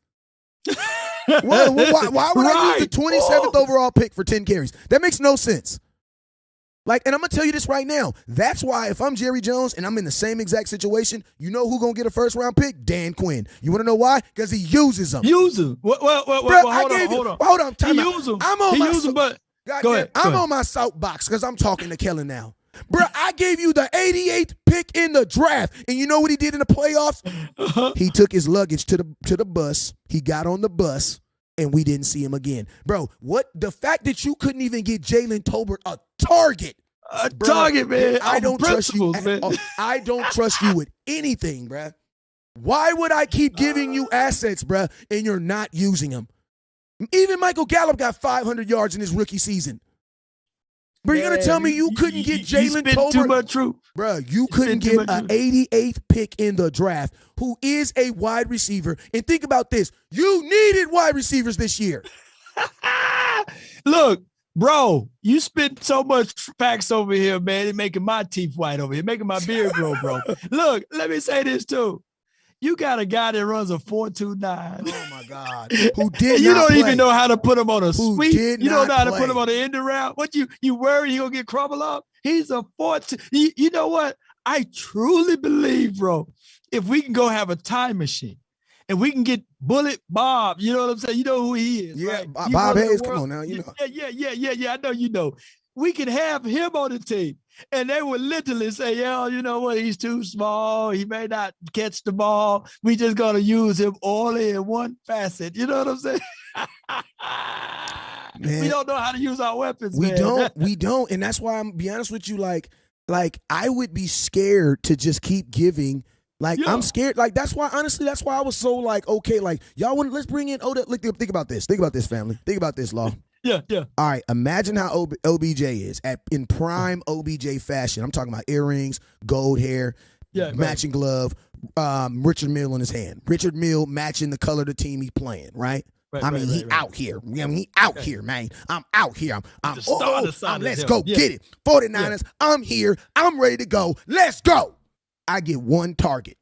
why would I use the 27th overall pick for 10 carries? That makes no sense. And I'm going to tell you this right now. That's why if I'm Jerry Jones and I'm in the same exact situation, you know who's going to get a first-round pick? Dan Quinn. You want to know why? Because he uses them. Use them. Well, hold on. Hold on. He use them. Go ahead. I'm on my soapbox because I'm talking to Kellen now. Bro, I gave you the 88th pick in the draft, and you know what he did in the playoffs? He took his luggage to the bus. He got on the bus. And we didn't see him again. Bro, the fact that you couldn't even get Jalen Tolbert a target. Target, man. I don't trust you. I don't trust you with anything, bro. Why would I keep giving you assets, bro, and you're not using them? Even Michael Gallup got 500 yards in his rookie season. Bro, you're going to tell me you couldn't get Jalen Tolbert? Too much truth. Bro, you couldn't get an 88th pick in the draft who is a wide receiver. And think about this. You needed wide receivers this year. Look, bro, you spit so much facts over here, man. It's making my teeth white over here, making my beard grow, bro. Look, let me say this, too. You got a guy that runs a 4.29. Oh, my God. Who did you not don't play. even know how to put him on a sweep. You don't know how to play. put him on the end around. What, you worry he going to get crumbled up? He's a 4. You know what? I truly believe, bro, if we can go have a time machine and we can get Bullet Bob, you know what I'm saying? You know who he is. Yeah, right? Bob Hayes, come on now. You know. Yeah. I know you know. We can have him on the team. And they would literally say, yo, you know what? He's too small. He may not catch the ball. We just going to use him only in one facet. You know what I'm saying? Man, we don't know how to use our weapons, We man. don't. And that's why I'm be honest with you, I would be scared to just keep giving. I'm scared. That's why, honestly, that's why I was so okay, y'all want let's bring in Odell. Think about this. Think about this, family. Think about this, Law. Yeah. All right, imagine how OBJ is in prime OBJ fashion. I'm talking about earrings, gold hair, matching glove, Richard Mill in his hand. Richard Mill matching the color of the team he's playing, right? He out here. He out here, man. I'm out here. Let's go get it. 49ers, I'm here. I'm ready to go. Let's go. I get one target.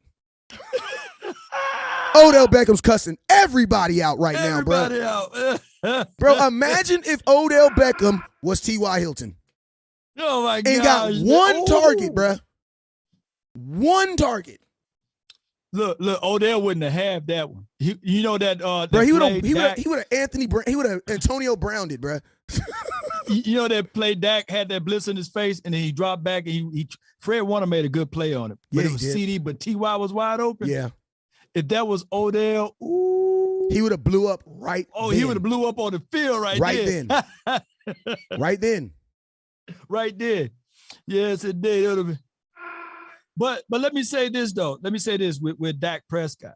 Odell Beckham's cussing everybody out right now, bro. Bro, imagine if Odell Beckham was T.Y. Hilton. Oh, my God. And got one target, bro. One target. Look, Odell wouldn't have had that one. You know that bro, he would have Antonio Browned it, bro. You know that play Dak had that blitz in his face and then he dropped back and Fred Warner made a good play on it. But it was CD, but T.Y. was wide open. Yeah. If that was Odell, ooh. He would have blew up right then. He would have blew up on the field right then. Right then. Right then. Yes, it did. It would have been. But let me say this, though. Let me say this with Dak Prescott.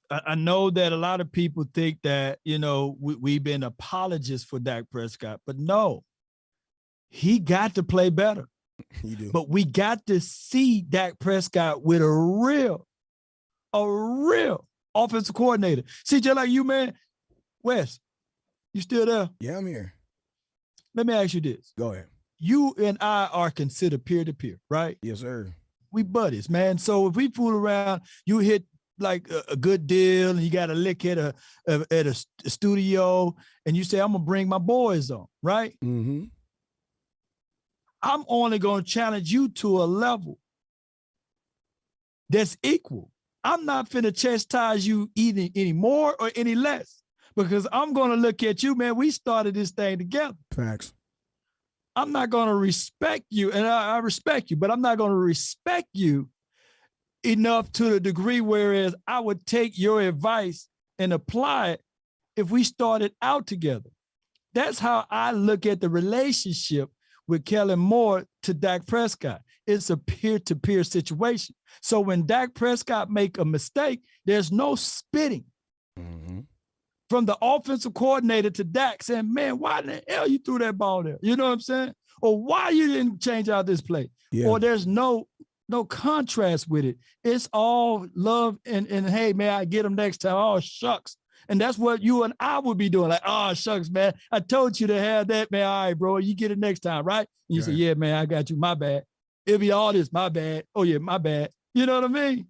I know that a lot of people think that, we've been apologists for Dak Prescott, but no, he got to play better. You do. But we got to see Dak Prescott with a real offensive coordinator. See, just like you, man. Wes, you still there? Yeah, I'm here. let me ask you this. Go ahead. You and I are considered peer-to-peer, right? Yes, sir. We buddies, man. So if we fool around, you hit like a good deal and you got a lick at a studio and you say, I'm going to bring my boys on, right? Mm-hmm. I'm only going to challenge you to a level that's equal. I'm not finna chastise you any more or any less because I'm going to look at you, man. We started this thing together. Facts. I'm not going to respect you, and I respect you, but I'm not going to respect you enough to the degree whereas I would take your advice and apply it if we started out together. That's how I look at the relationship with Kellen Moore to Dak Prescott. It's a peer-to-peer situation. So when Dak Prescott make a mistake, there's no spitting. Mm-hmm. From the offensive coordinator to Dak saying, man, why the hell you threw that ball there? You know what I'm saying? Or why you didn't change out this play? Yeah. Or there's no contrast with it. It's all love and hey, man, I get him next time. Oh, shucks. And that's what you and I would be doing. Like, oh, shucks, man. I told you to have that, man. All right, bro, you get it next time, right? And you say, yeah, man, I got you. My bad. It'll be all this, my bad. Oh, yeah, my bad. You know what I mean?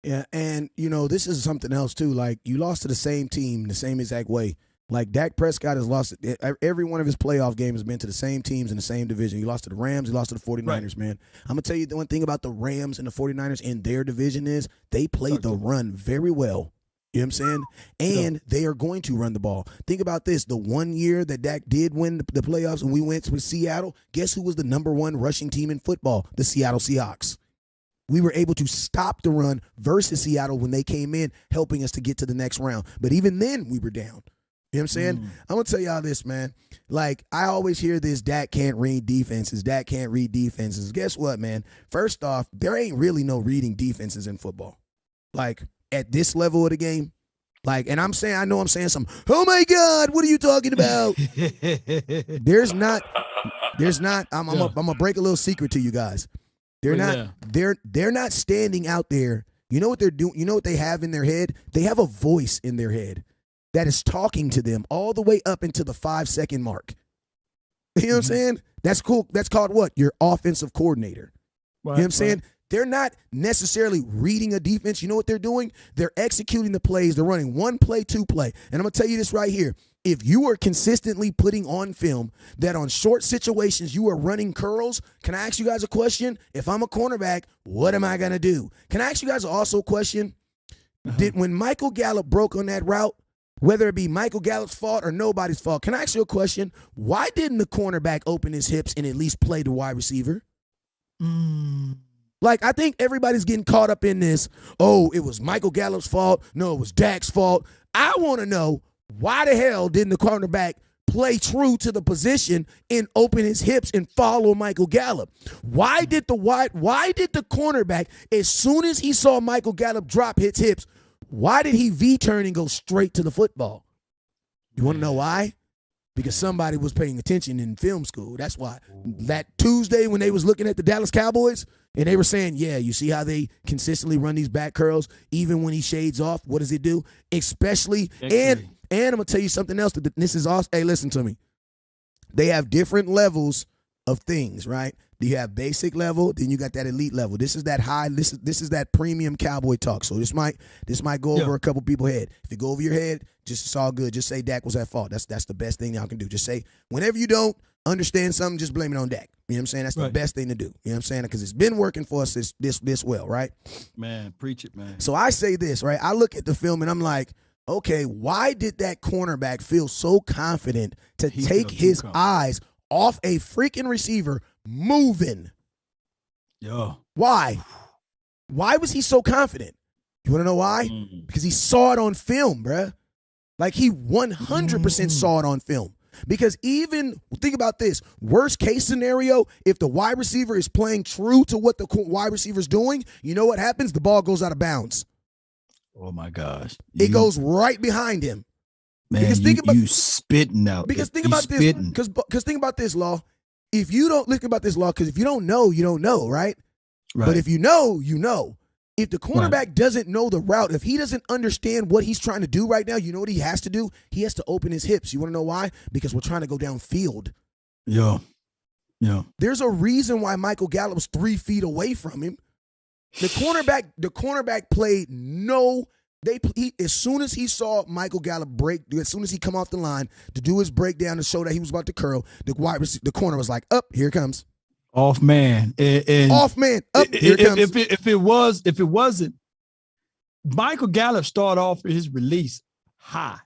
Yeah, and, this is something else, too. Like, you lost to the same team the same exact way. Like, Dak Prescott has lost – every one of his playoff games has been to the same teams in the same division. He lost to the Rams. He lost to the 49ers, right. Man. I'm going to tell you the one thing about the Rams and the 49ers in their division is they played the run very well. You know what I'm saying? And they are going to run the ball. Think about this. The 1 year that Dak did win the playoffs and we went with Seattle, guess who was the number one rushing team in football? The Seattle Seahawks. We were able to stop the run versus Seattle when they came in, helping us to get to the next round. But even then, we were down. You know what I'm saying? I'm going to tell y'all this, man. Like, I always hear this, Dak can't read defenses. Dak can't read defenses. Guess what, man? First off, there ain't really no reading defenses in football. Like, at this level of the game, like, and I'm saying some, oh my God, what are you talking about? There's not, I'm gonna break a little secret to you guys. They're not standing out there. You know what they're doing? You know what they have in their head? They have a voice in their head that is talking to them all the way up into the 5-second mark. You know what I'm saying? That's cool. That's called what? Your offensive coordinator. Right, you know what I'm saying? They're not necessarily reading a defense. You know what they're doing? They're executing the plays. They're running one play, two play. And I'm going to tell you this right here. If you are consistently putting on film that on short situations you are running curls, can I ask you guys a question? If I'm a cornerback, what am I going to do? Can I ask you guys also a question? When Michael Gallup broke on that route, whether it be Michael Gallup's fault or nobody's fault, can I ask you a question? Why didn't the cornerback open his hips and at least play the wide receiver? Like, I think everybody's getting caught up in this, oh, it was Michael Gallup's fault. No, it was Dak's fault. I want to know, why the hell didn't the cornerback play true to the position and open his hips and follow Michael Gallup? Why did the cornerback, as soon as he saw Michael Gallup drop his hips, why did he V-turn and go straight to the football? You want to know why? Because somebody was paying attention in film school. That's why. That Tuesday when they was looking at the Dallas Cowboys and they were saying, yeah, you see how they consistently run these back curls even when he shades off? What does it do? Especially, and I'm going to tell you something else. This is also, hey, listen to me. They have different levels of things, right? You have basic level, then you got that elite level. This is that high, this is that premium cowboy talk. So this might go over a couple people's head. If it go over your head, just it's all good. Just say Dak was at fault. That's the best thing y'all can do. Just say, whenever you don't understand something, just blame it on Dak. You know what I'm saying? That's the best thing to do. You know what I'm saying? Because it's been working for us this well, right? Man, preach it, man. So I say this, right? I look at the film and I'm like, okay, why did that cornerback feel so confident to take his eyes off a freaking receiver moving? Yo. Why? Why was he so confident? You want to know why? Because he saw it on film, bruh. Like, he 100% saw it on film. Because even, think about this, worst case scenario, if the wide receiver is playing true to what the wide receiver is doing, you know what happens? The ball goes out of bounds. Oh, my gosh. It goes right behind him. Man, because you spitting out. Because think about this. Because think about this, Law. If you don't, think about this, Law, because if you don't know, you don't know, right? But if you know, you know. If the cornerback doesn't know the route, if he doesn't understand what he's trying to do right now, you know what he has to do? He has to open his hips. You want to know why? Because we're trying to go downfield. Yeah. Yeah. There's a reason why Michael Gallup's 3 feet away from him. The cornerback played as soon as he saw Michael Gallup as soon as he come off the line to do his breakdown to show that he was about to curl, the corner was like, up, here it comes. Off man. And off man, up, here it comes. If it wasn't, Michael Gallup started off his release high.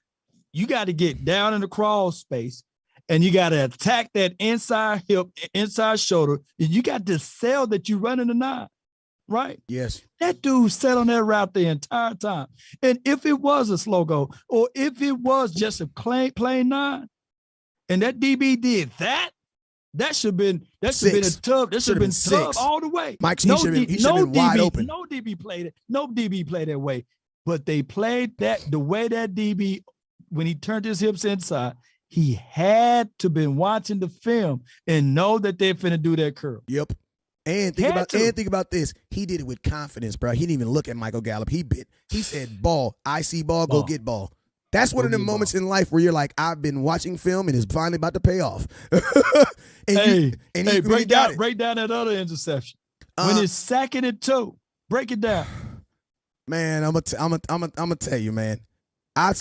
You got to get down in the crawl space, and you got to attack that inside hip, inside shoulder, and you got to sell that you running the 9, right? Yes. That dude sat on that route the entire time. And if it was a slow go, or if it was just a plain 9, and that DB did that should have been a tub. That should have been tub all the way. Mike, he should have been wide open. No DB played it. No DB played that way. But they played that the way that DB, when he turned his hips inside, he had to been watching the film and know that they're finna do that curl. Yep. And think about this. He did it with confidence, bro. He didn't even look at Michael Gallup. He said, ball. I see ball, go get ball. That's one of the moments in life where you're like, I've been watching film and it's finally about to pay off. break down that other interception. When it's 2nd and 2, break it down. Man, I'm gonna tell you, man. I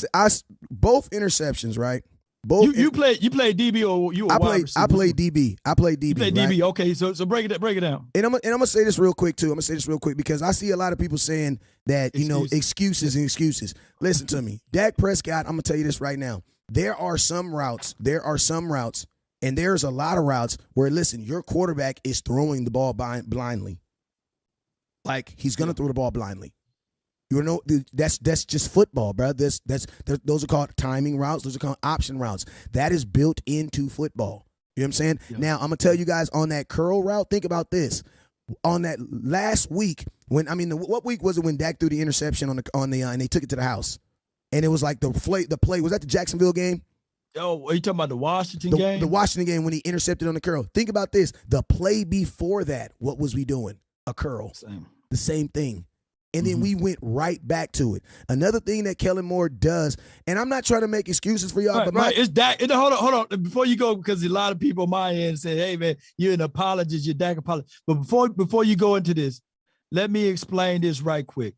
both interceptions, right? Both you play DB or you? I played DB. I played DB. You played DB. Okay, so break it down. And I'm gonna say this real quick too. Because I see a lot of people saying that excuses. Listen to me, Dak Prescott. I'm gonna tell you this right now. There are some routes, and there's a lot of routes where your quarterback is throwing the ball blindly. Like he's gonna throw the ball blindly. You know, that's just football, bro. Those are called timing routes. Those are called option routes. That is built into football. You know what I'm saying? Yeah. Now, I'm going to tell you guys on that curl route, think about this. On that last week, what week was it when Dak threw the interception and they took it to the house? And it was like the play, was that the Jacksonville game? Oh, are you talking about the Washington game? The Washington game when he intercepted on the curl. Think about this. The play before that, what was we doing? A curl. The same thing. And then we went right back to it. Another thing that Kellen Moore does, and I'm not trying to make excuses for y'all, it's Dak. Hold on, before you go, because a lot of people on my end say, "Hey, man, you're an apologist, you're Dak apologist." But before you go into this, let me explain this right quick.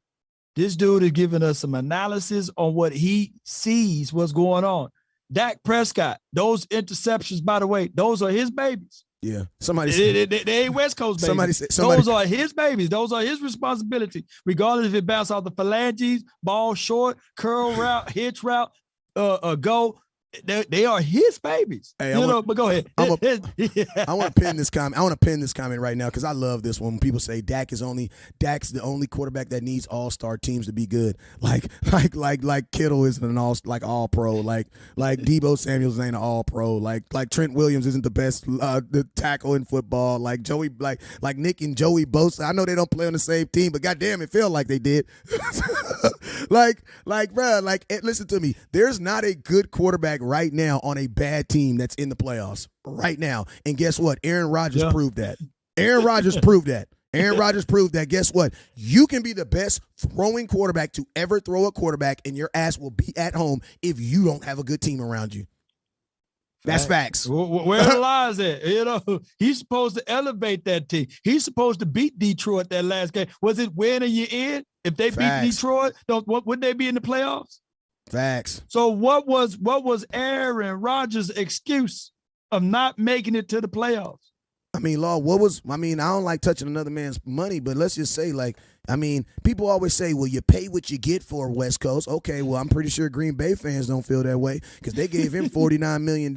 This dude is giving us some analysis on what he sees, what's going on. Dak Prescott, those interceptions, by the way, those are his babies. Yeah, somebody said they ain't West Coast babies. Somebody those are his babies. Those are his responsibility, regardless if it bounce off the phalanges, ball short, curl route, hitch route, go. They are his babies. Hey, but go ahead. I want to pin this comment. I want to pin this comment right now because I love this one. When people say Dak's the only quarterback that needs all-star teams to be good. Like Kittle isn't an all pro. Like Deebo Samuels ain't an all pro. Like Trent Williams isn't the best the tackle in football. Like Joey, like Nick and Joey Bosa. I know they don't play on the same team, but goddamn, it felt like they did. Listen to me. There's not a good quarterback right now on a bad team that's in the playoffs right now. And guess what? Aaron Rodgers proved that. Aaron Rodgers proved that. Guess what? You can be the best throwing quarterback to ever throw a quarterback, and your ass will be at home if you don't have a good team around you. That's facts. Where the lies at? He's supposed to elevate that team. He's supposed to beat Detroit that last game. Was it win or you in? If they beat Detroit, wouldn't they be in the playoffs? Facts. So what was Aaron Rodgers' excuse of not making it to the playoffs? I don't like touching another man's money, but let's just say, people always say, well, you pay what you get for West Coast. Okay, well, I'm pretty sure Green Bay fans don't feel that way because they gave him $49 million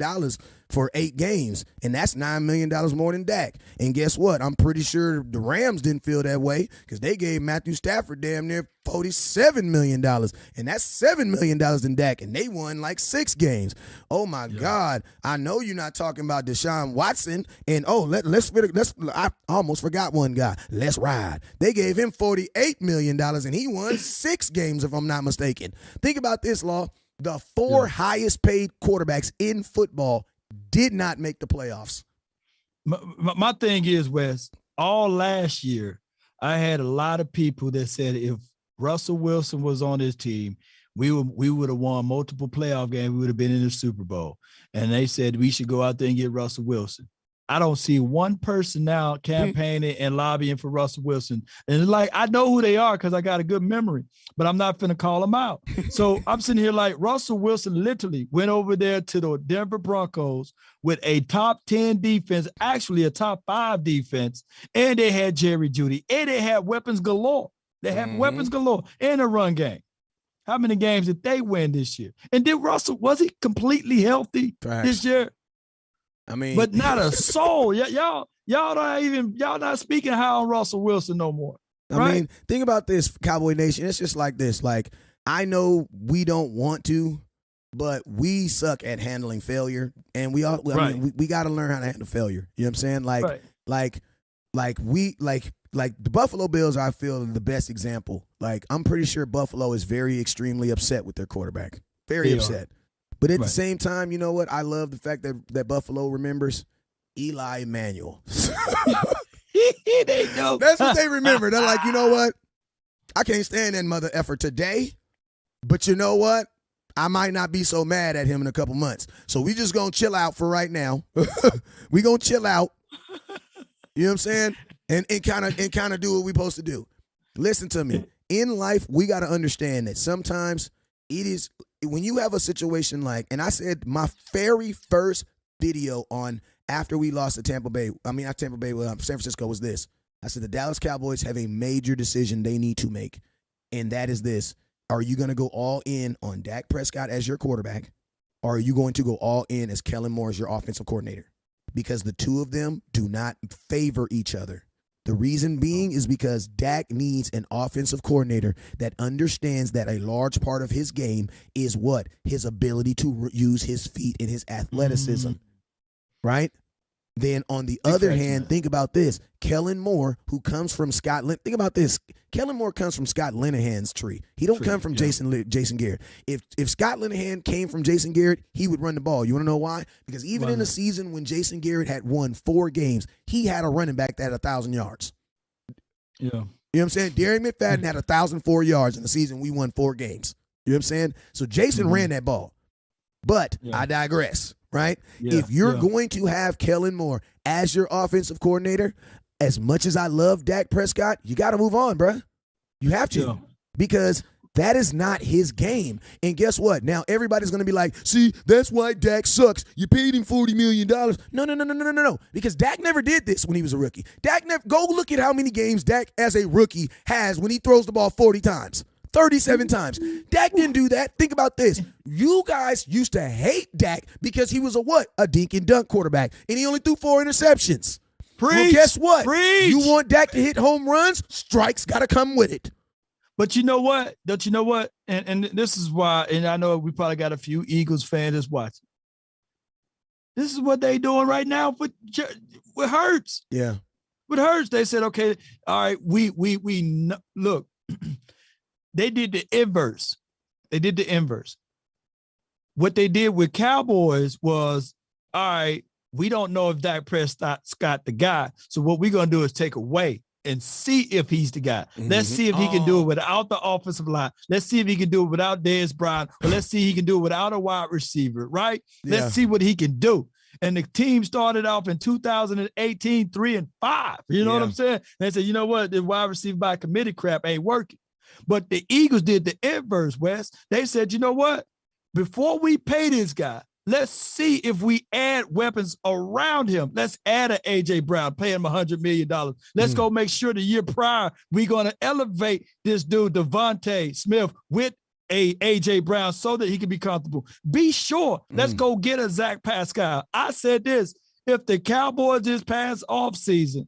for 8 games, and that's $9 million more than Dak. And guess what? I'm pretty sure the Rams didn't feel that way because they gave Matthew Stafford damn near $47 million, and that's $7 million than Dak, and they won like 6 games. Oh my God! I know you're not talking about Deshaun Watson, and I almost forgot one guy. Let's ride. They gave him $48 million, and he won 6 games, if I'm not mistaken. Think about this, Law. The 4 highest paid quarterbacks in football did not make the playoffs. My thing is, Wes, all last year, I had a lot of people that said if Russell Wilson was on his team, we would have won multiple playoff games. We would have been in the Super Bowl. And they said we should go out there and get Russell Wilson. I don't see one person now campaigning and lobbying for Russell Wilson. And it's like, I know who they are because I got a good memory, but I'm not finna call them out. So I'm sitting here like Russell Wilson literally went over there to the Denver Broncos with a top 10 defense, actually a top 5 defense, and they had Jerry Jeudy, and they had weapons galore. They had weapons galore in a run game. How many games did they win this year? And did Russell, was he completely healthy this year? I mean, but not a soul. Y'all not speaking high on Russell Wilson no more. Right? I mean, think about this, Cowboy Nation. It's just like this. Like, I know we don't want to, but we suck at handling failure, and we all. I mean, we got to learn how to handle failure. You know what I'm saying? Like the Buffalo Bills, I feel, are the best example. Like, I'm pretty sure Buffalo is very extremely upset with their quarterback. Very upset. But at the same time, you know what? I love the fact that Buffalo remembers Eli Emanuel. They know. That's what they remember. They're like, you know what? I can't stand that mother effer today, but you know what? I might not be so mad at him in a couple months. So we just going to chill out for right now. We going to chill out. You know what I'm saying? And kind of do what we supposed to do. Listen to me. In life, we got to understand that sometimes it is when you have a situation like, and I said my very first video on after we lost to San Francisco was this. I said the Dallas Cowboys have a major decision they need to make, and that is this. Are you going to go all in on Dak Prescott as your quarterback, or are you going to go all in as Kellen Moore as your offensive coordinator? Because the two of them do not favor each other. The reason being is because Dak needs an offensive coordinator that understands that a large part of his game is what? His ability to use his feet and his athleticism, right? Then on the other hand, think about this. Kellen Moore, who comes from Scotland, think about this. Kellen Moore comes from Scott Linehan's tree. He don't come from Jason Garrett. If Scott Linehan came from Jason Garrett, he would run the ball. You want to know why? Because even in a season when Jason Garrett had won 4 games, he had a running back that had 1,000 yards. Yeah. You know what I'm saying? Darren McFadden had 1,004 yards in the season we won 4 games. You know what I'm saying? So Jason ran that ball. But I digress, right? If you're going to have Kellen Moore as your offensive coordinator, as much as I love Dak Prescott, you got to move on, bruh. You have to. Because that is not his game. And guess what? Now everybody's going to be like, see, that's why Dak sucks. You paid him $40 million. No. Because Dak never did this when he was a rookie. Go look at how many games Dak as a rookie has when he throws the ball 40 times. 37 times. Dak didn't do that. Think about this. You guys used to hate Dak because he was a dink and dunk quarterback, and he only threw 4 interceptions. Well, guess what? You want Dak to hit home runs? Strikes got to come with it. But you know what? Don't you know what? And this is why, and I know we probably got a few Eagles fans that's watching. This is what they doing right now with Hurts. Yeah. With Hurts, they said, okay, all right, we look. They did the inverse. What they did with Cowboys was, all right, we don't know if Dak Prescott's the guy. So what we're going to do is take away and see if he's the guy. Let's see if he can do it without the offensive line. Let's see if he can do it without Dez Bryant, or let's see if he can do it without a wide receiver, right? Let's see what he can do. And the team started off in 2018, 3-5. You know what I'm saying? They said, you know what? The wide receiver by committee crap ain't working. But the Eagles did the inverse, Wes. They said, you know what? Before we pay this guy, let's see if we add weapons around him. Let's add an A.J. Brown, pay him $100 million. Let's go make sure the year prior, we're going to elevate this dude, Devontae Smith, with a A.J. Brown so that he can be comfortable. Be sure. Let's go get a Dak Prescott. I said this, if the Cowboys this past offseason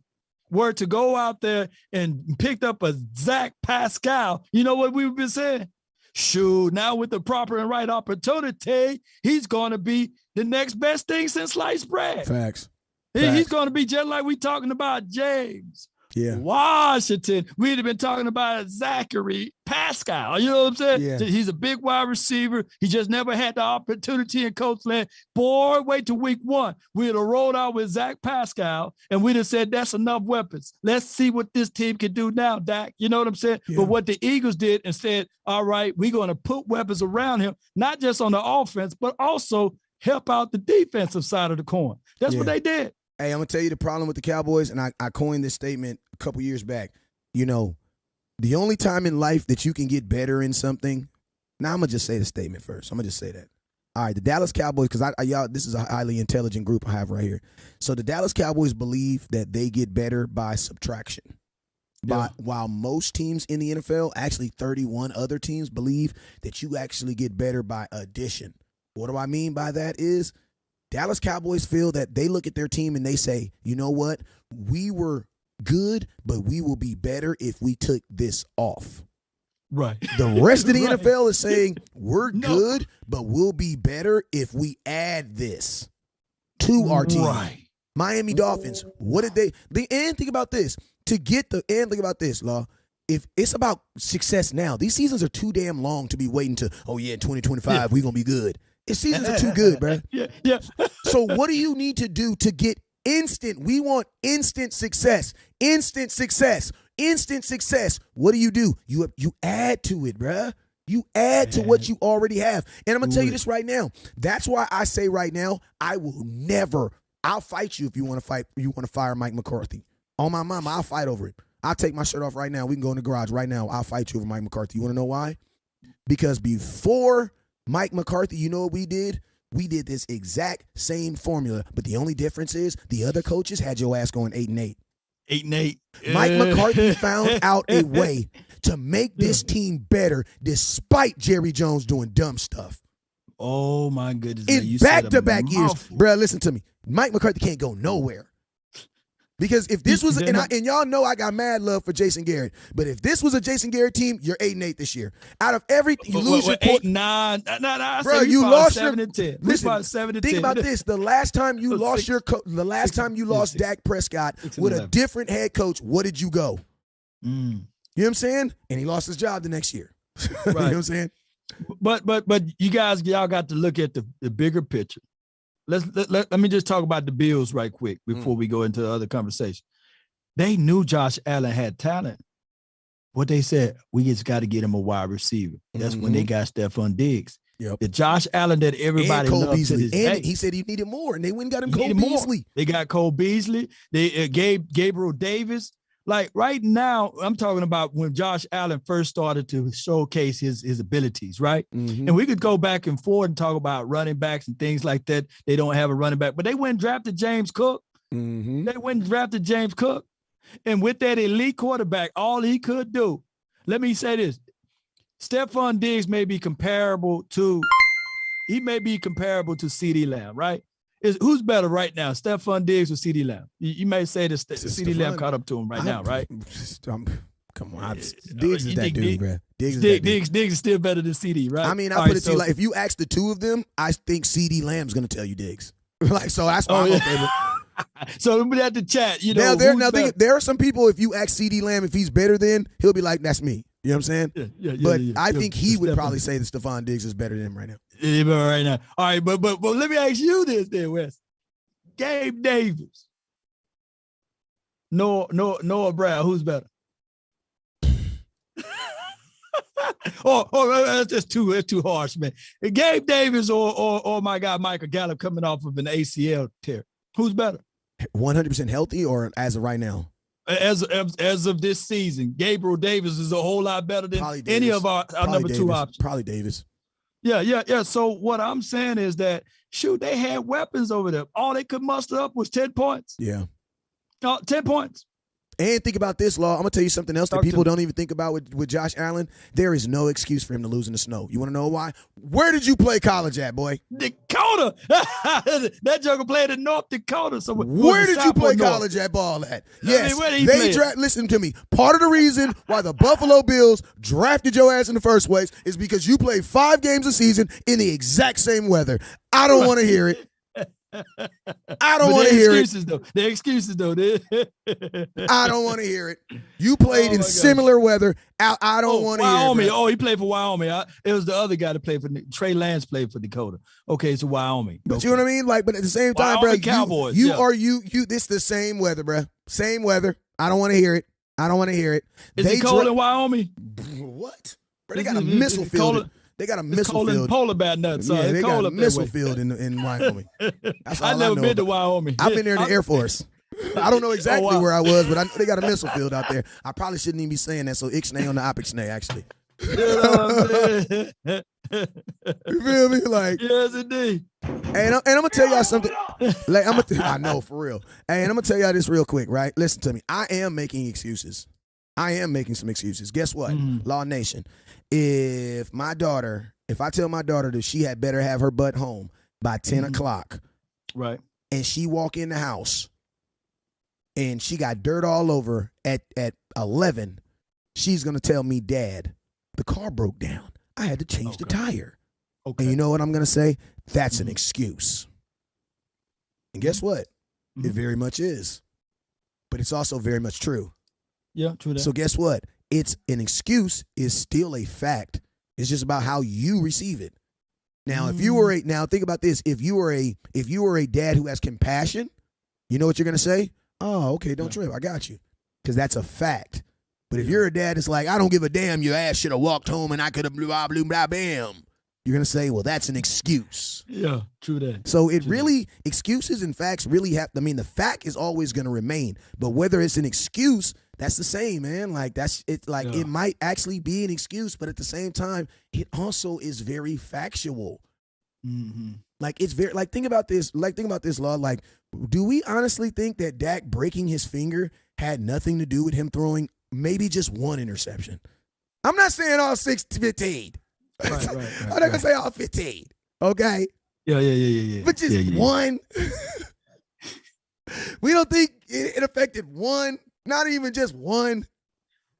were to go out there and picked up a Dak Prescott, you know what we've been saying? Shoot, now with the proper and right opportunity, he's going to be the next best thing since sliced bread. Facts. He's going to be just like we talking about James Yeah. Washington, we'd have been talking about Zachary Pascal. You know what I'm saying? Yeah. He's a big wide receiver. He just never had the opportunity in coach land. Boy, wait till week 1. We'd have rolled out with Zach Pascal, and we'd have said, that's enough weapons. Let's see what this team can do now, Dak. You know what I'm saying? Yeah. But what the Eagles did and said, all right, we're going to put weapons around him, not just on the offense, but also help out the defensive side of the coin. That's what they did. Hey, I'm going to tell you the problem with the Cowboys, and I coined this statement a couple years back. You know, the only time in life that you can get better in something, now I'm going to just say the statement first. I'm going to just say that. All right, the Dallas Cowboys, because y'all, this is a highly intelligent group I have right here. So the Dallas Cowboys believe that they get better by subtraction. Yeah. While most teams in the NFL, actually 31 other teams, believe that you actually get better by addition. What do I mean by that is Dallas Cowboys feel that they look at their team and they say, you know what? We were good, but we will be better if we took this off. Right. The rest of the NFL is saying we're good, but we'll be better if we add this to our team. Right. Miami Dolphins, what did they and think about this. Think about this, Law. If it's about success now, these seasons are too damn long to be waiting to, in 2025, we're going to be good. These seasons are too good, bro. Yeah. So what do you need to do to get instant? We want instant success. Instant success. Instant success. What do? You add to it, bruh. You add to what you already have. And I'm going to tell you this right now. That's why I say right now, I'll fight you if you want to fire Mike McCarthy. On my mama, I'll fight over it. I'll take my shirt off right now. We can go in the garage right now. I'll fight you over Mike McCarthy. You want to know why? Because before Mike McCarthy, you know what we did? We did this exact same formula, but the only difference is the other coaches had your ass going 8-8. 8-8. Mike McCarthy found out a way to make this team better despite Jerry Jones doing dumb stuff. Oh, my goodness. In back-to-back years. Bruh, listen to me. Mike McCarthy can't go nowhere. Because if this was, and y'all know I got mad love for Jason Garrett, but if this was a Jason Garrett team, you're 8-8 this year. Out of everything, you lose your 8, 9. No, bro, you lost 7 and 10. Listen, 7 and 10. Think about this: the last time you lost Dak Prescott with a different head coach, what did you go? You know what I'm saying? And he lost his job the next year. Right. You know what I'm saying? But y'all got to look at the bigger picture. Let me just talk about the Bills right quick before we go into the other conversation. They knew Josh Allen had talent. What they said, we just got to get him a wide receiver. That's when they got Stephon Diggs. Yep. The Josh Allen that everybody loved to this day. He said he needed more, and they went and got him Cole Beasley. They got Cole Beasley. They gave Gabriel Davis. Like right now, I'm talking about when Josh Allen first started to showcase his abilities, right? And we could go back and forth and talk about running backs and things like that. They don't have a running back, but they went and drafted James Cook. They went and drafted James Cook. And with that elite quarterback, all he could do, let me say this, Stephon Diggs may be comparable to CeeDee Lamb, right? Who's better right now, Stephon Diggs or CeeDee Lamb? You may say that CeeDee Lamb caught up to him now, right? Come on, Diggs is that dude, bro. Diggs is still better than CeeDee, right? I mean, I put it to you like, if you ask the two of them, I think CeeDee Lamb's going to tell you Diggs. So that's why I'm okay with. So we have to chat. You know, there are some people. If you ask CeeDee Lamb if he's better than, he'll be like, "That's me." You know what I'm saying? But I think he would probably say that Stephon Diggs is better than him right now. Right now. All right, but let me ask you this then, Wes. Gabe Davis. Noah Brown, who's better? That's too harsh, man. Gabe Davis or my guy Michael Gallup coming off of an ACL tear. Who's better? 100% healthy or as of right now? As of this season, Gabriel Davis is a whole lot better than any of our number two options. Probably Davis. Yeah. So what I'm saying is that, shoot, they had weapons over there. All they could muster up was 10 points. Yeah. 10 points. And think about this, Law. I'm going to tell you something else that people don't even think about with Josh Allen. There is no excuse for him to lose in the snow. You want to know why? Where did you play college at, boy? Dakota. That joker played in North Dakota. So where did you play college at ball at? Yes. Listen to me. Part of the reason why the Buffalo Bills drafted your ass in the first place is because you played 5 games a season in the exact same weather. I don't want to hear it. I don't want to hear it. The excuses, though. I don't want to hear it. You played in similar weather. I don't want to hear it. Wyoming. Oh, he played for Wyoming. It was the other guy that played for Trey Lance played for Dakota. Okay, so Wyoming. But you know what I mean? Like, but at the same time, Wyoming bro, Cowboys, this the same weather, bro. Same weather. I don't want to hear it. I don't want to hear it. Is it cold in Wyoming? What? Bro, they got a missile field. They got a missile field. Polar bear nuts. Yeah, they got a missile field in Wyoming. I've never been to Wyoming. I've been there in the Air Force. I don't know exactly where I was, but I know they got a missile field out there. I probably shouldn't even be saying that, so ixnay on the opixnay, actually. You feel me? Like, yes, indeed. And I'm gonna tell y'all something. Like I know for real. And I'm gonna tell y'all this real quick, right? Listen to me. I am making excuses. I am making some excuses. Guess what? Law Nation. If I tell my daughter that she had better have her butt home by 10 o'clock, right, and she walk in the house and she got dirt all over at 11, she's gonna tell me, Dad, the car broke down. I had to change the tire. Okay. And you know what I'm gonna say? That's an excuse. And guess what? It very much is. But it's also very much true. Yeah, true that. So guess what? It's an excuse is still a fact. It's just about how you receive it. Now, if you were think about this. If you were a dad who has compassion, you know what you're gonna say? Oh, okay, don't trip. I got you. Because that's a fact. But if you're a dad that's like, I don't give a damn, your ass should have walked home and I could have blah, blah, blah, bam. You're going to say, well, that's an excuse. Yeah, true that. So excuses and facts really the fact is always going to remain. But whether it's an excuse, that's the same, man. Like, it might actually be an excuse, but at the same time, it also is very factual. Mm-hmm. Like, it's very, think about this, Law. Like, do we honestly think that Dak breaking his finger had nothing to do with him throwing maybe just one interception? I'm not saying all 15. Right, I'm not going to say all 15. Okay? Yeah. But just one. We don't think it affected one, not even just one.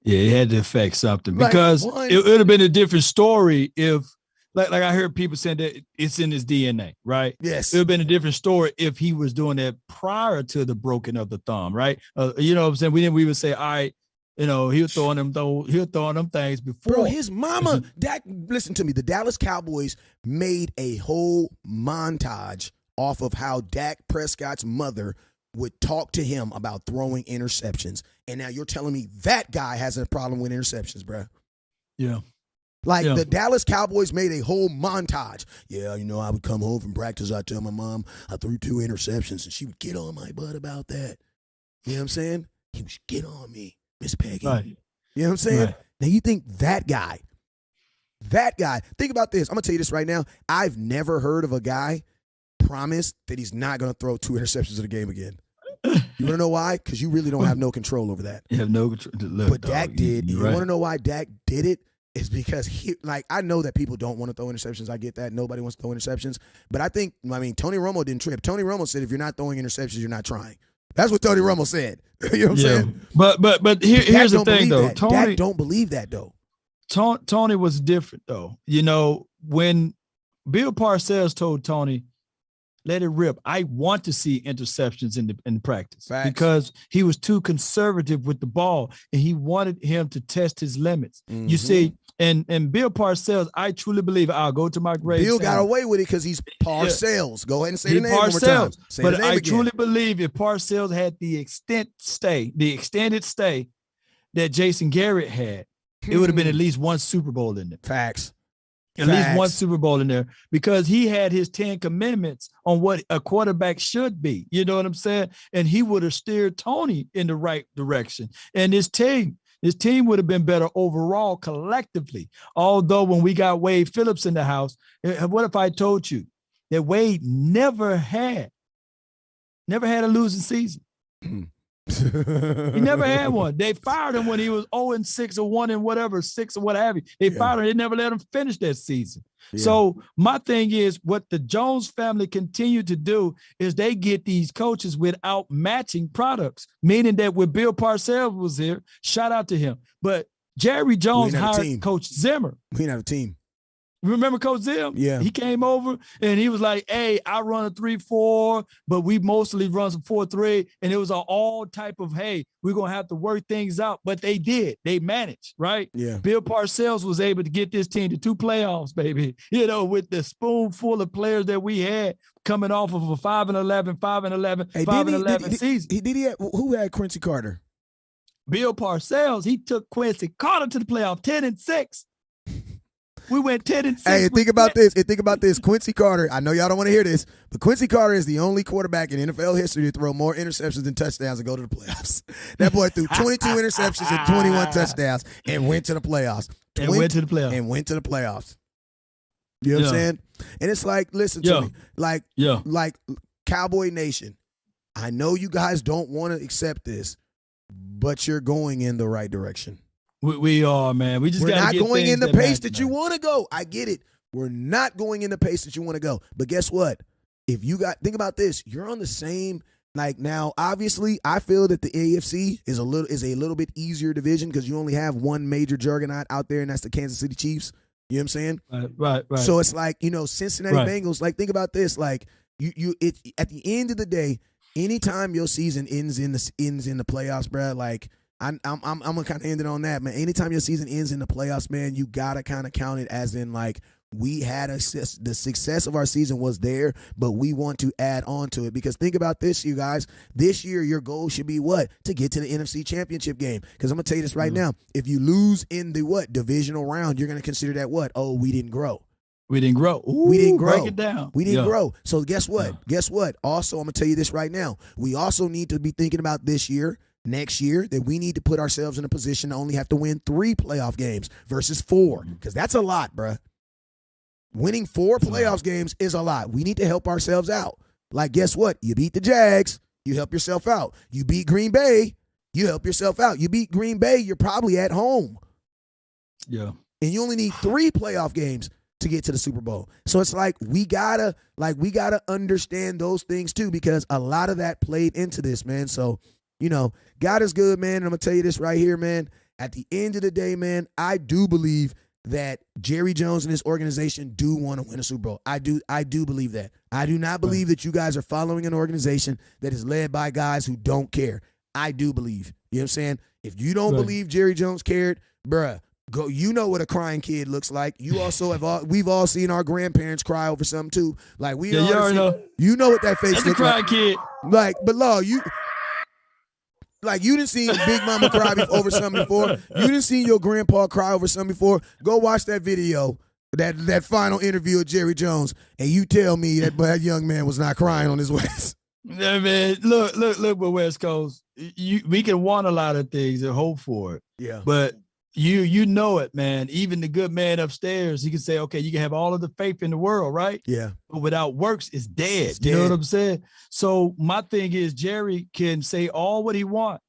Yeah, it had to affect something because it would have been a different story if, like I heard people saying that it's in his DNA, right? Yes. It would have been a different story if he was doing that prior to the broken of the thumb, right? You know what I'm saying? We would say, all right, you know, he was throwing them things before. Bro, his mama, Dak, listen to me. The Dallas Cowboys made a whole montage off of how Dak Prescott's mother would talk to him about throwing interceptions. And now you're telling me that guy has a problem with interceptions, bro. Yeah. The Dallas Cowboys made a whole montage. Yeah, you know, I would come home from practice. I'd tell my mom I threw 2 interceptions, and she would get on my butt about that. You know what I'm saying? He would get on me, Miss Peggy. Right. You know what I'm saying? Right. Now, you think that guy, think about this. I'm going to tell you this right now. I've never heard of a guy promise that he's not going to throw 2 interceptions in a game again. You want to know why? Because you really don't have no control over that. You have no control. Look, but Dak did. You want to know why Dak did it? It's because I know that people don't want to throw interceptions. I get that. Nobody wants to throw interceptions. But Tony Romo didn't trip. Tony Romo said, if you're not throwing interceptions, you're not trying. That's what Tony Romo said. You know what I'm saying? But here's the thing, though. Dak don't believe that, though. Tony was different, though. You know, when Bill Parcells told Tony, let it rip. I want to see interceptions in the practice. Facts. Because he was too conservative with the ball, and he wanted him to test his limits. Mm-hmm. You see, and Bill Parcells, I truly believe, I'll go to my grave. Bill got away with it because he's Parcells. Go ahead and say the name one more time. But I truly believe if Parcells had the extended stay that Jason Garrett had, it would have been at least one Super Bowl in there. Facts. At least one Super Bowl in there because he had his 10 commandments on what a quarterback should be. You know what I'm saying? And he would have steered Tony in the right direction. And his team would have been better overall collectively. Although when we got Wade Phillips in the house, what if I told you that Wade never had a losing season? He never had one. They fired him when he was 0-6 or 1 and whatever, 6 or what have you. They fired him. They never let him finish that season. Yeah. So my thing is what the Jones family continue to do is they get these coaches without matching products, meaning that when Bill Parcells was here, shout out to him. But Jerry Jones hired Coach Zimmer. We didn't have a team. Remember Coach Zim? Yeah. He came over and he was like, hey, I run a 3-4, but we mostly run some 4-3. And it was an all type of, hey, we're going to have to work things out. But they did. They managed, right? Yeah. Bill Parcells was able to get this team to 2 playoffs, baby. You know, with the spoonful of players that we had coming off of a 5-11, 5-11, 5-11 season. Who had Quincy Carter? Bill Parcells, he took Quincy Carter to the playoff 10-6. We went 10-6. Hey, think about this. Think about this. Quincy Carter, I know y'all don't want to hear this, but Quincy Carter is the only quarterback in NFL history to throw more interceptions than touchdowns and go to the playoffs. That boy threw 22 interceptions and 21 touchdowns and went to the playoffs. Went to the playoffs. You know what I'm saying? And it's like, listen to me. Like Cowboy Nation, I know you guys don't want to accept this, but you're going in the right direction. We are, man. We just We're got not going in the pace that you want to go. I get it. We're not going in the pace that you want to go. But guess what? If you think about this, you're on the same. Like now, obviously, I feel that the AFC is a little bit easier division because you only have one major juggernaut out there, and that's the Kansas City Chiefs. You know what I'm saying? Right. So it's like, Cincinnati Bengals. Like, think about this. Like it at the end of the day, anytime your season ends in the playoffs, bro. Like. I'm gonna kind of end it on that, man. Anytime your season ends in the playoffs, man, you gotta kind of count it as in like we had the success of our season was there, but we want to add on to it because think about this, you guys. This year, your goal should be what? To get to the NFC Championship game. Because I'm gonna tell you this right now: if you lose in the divisional round, you're gonna consider that what? Oh, we didn't grow. We didn't grow. Ooh, we didn't grow. Break it down. We didn't grow. So guess what? Guess what? Also, I'm gonna tell you this right now. We also need to be thinking about this year. Next year, that we need to put ourselves in a position to only have to win 3 playoff games versus 4, because that's a lot, bruh. Winning 4 playoff games is a lot. We need to help ourselves out. Like, guess what? You beat the Jags, you help yourself out. You beat Green Bay, you help yourself out. You beat Green Bay, you're probably at home. Yeah. And you only need 3 playoff games to get to the Super Bowl. So it's like we gotta understand those things too, because a lot of that played into this, man. So God is good, man. And I'm going to tell you this right here, man. At the end of the day, man, I do believe that Jerry Jones and his organization do want to win a Super Bowl. I do believe that. I do not believe that you guys are following an organization that is led by guys who don't care. I do believe. You know what I'm saying? If you don't believe Jerry Jones cared, bruh, go. You know what a crying kid looks like. You also we've all seen our grandparents cry over something too. Like you know what that face looks like. That's a crying kid. Like, but Law, you didn't see Big Mama cry over something before. You didn't see your grandpa cry over something before. Go watch that video, that final interview of Jerry Jones, and you tell me that young man was not crying on his West. Yeah, man. Look, with West Coast. We can want a lot of things and hope for it. Yeah. But you know it, man. Even the good man upstairs, he can say, okay, you can have all of the faith in the world, right? Yeah. But without works, it's dead. You know what I'm saying? So my thing is Jerry can say all what he wants.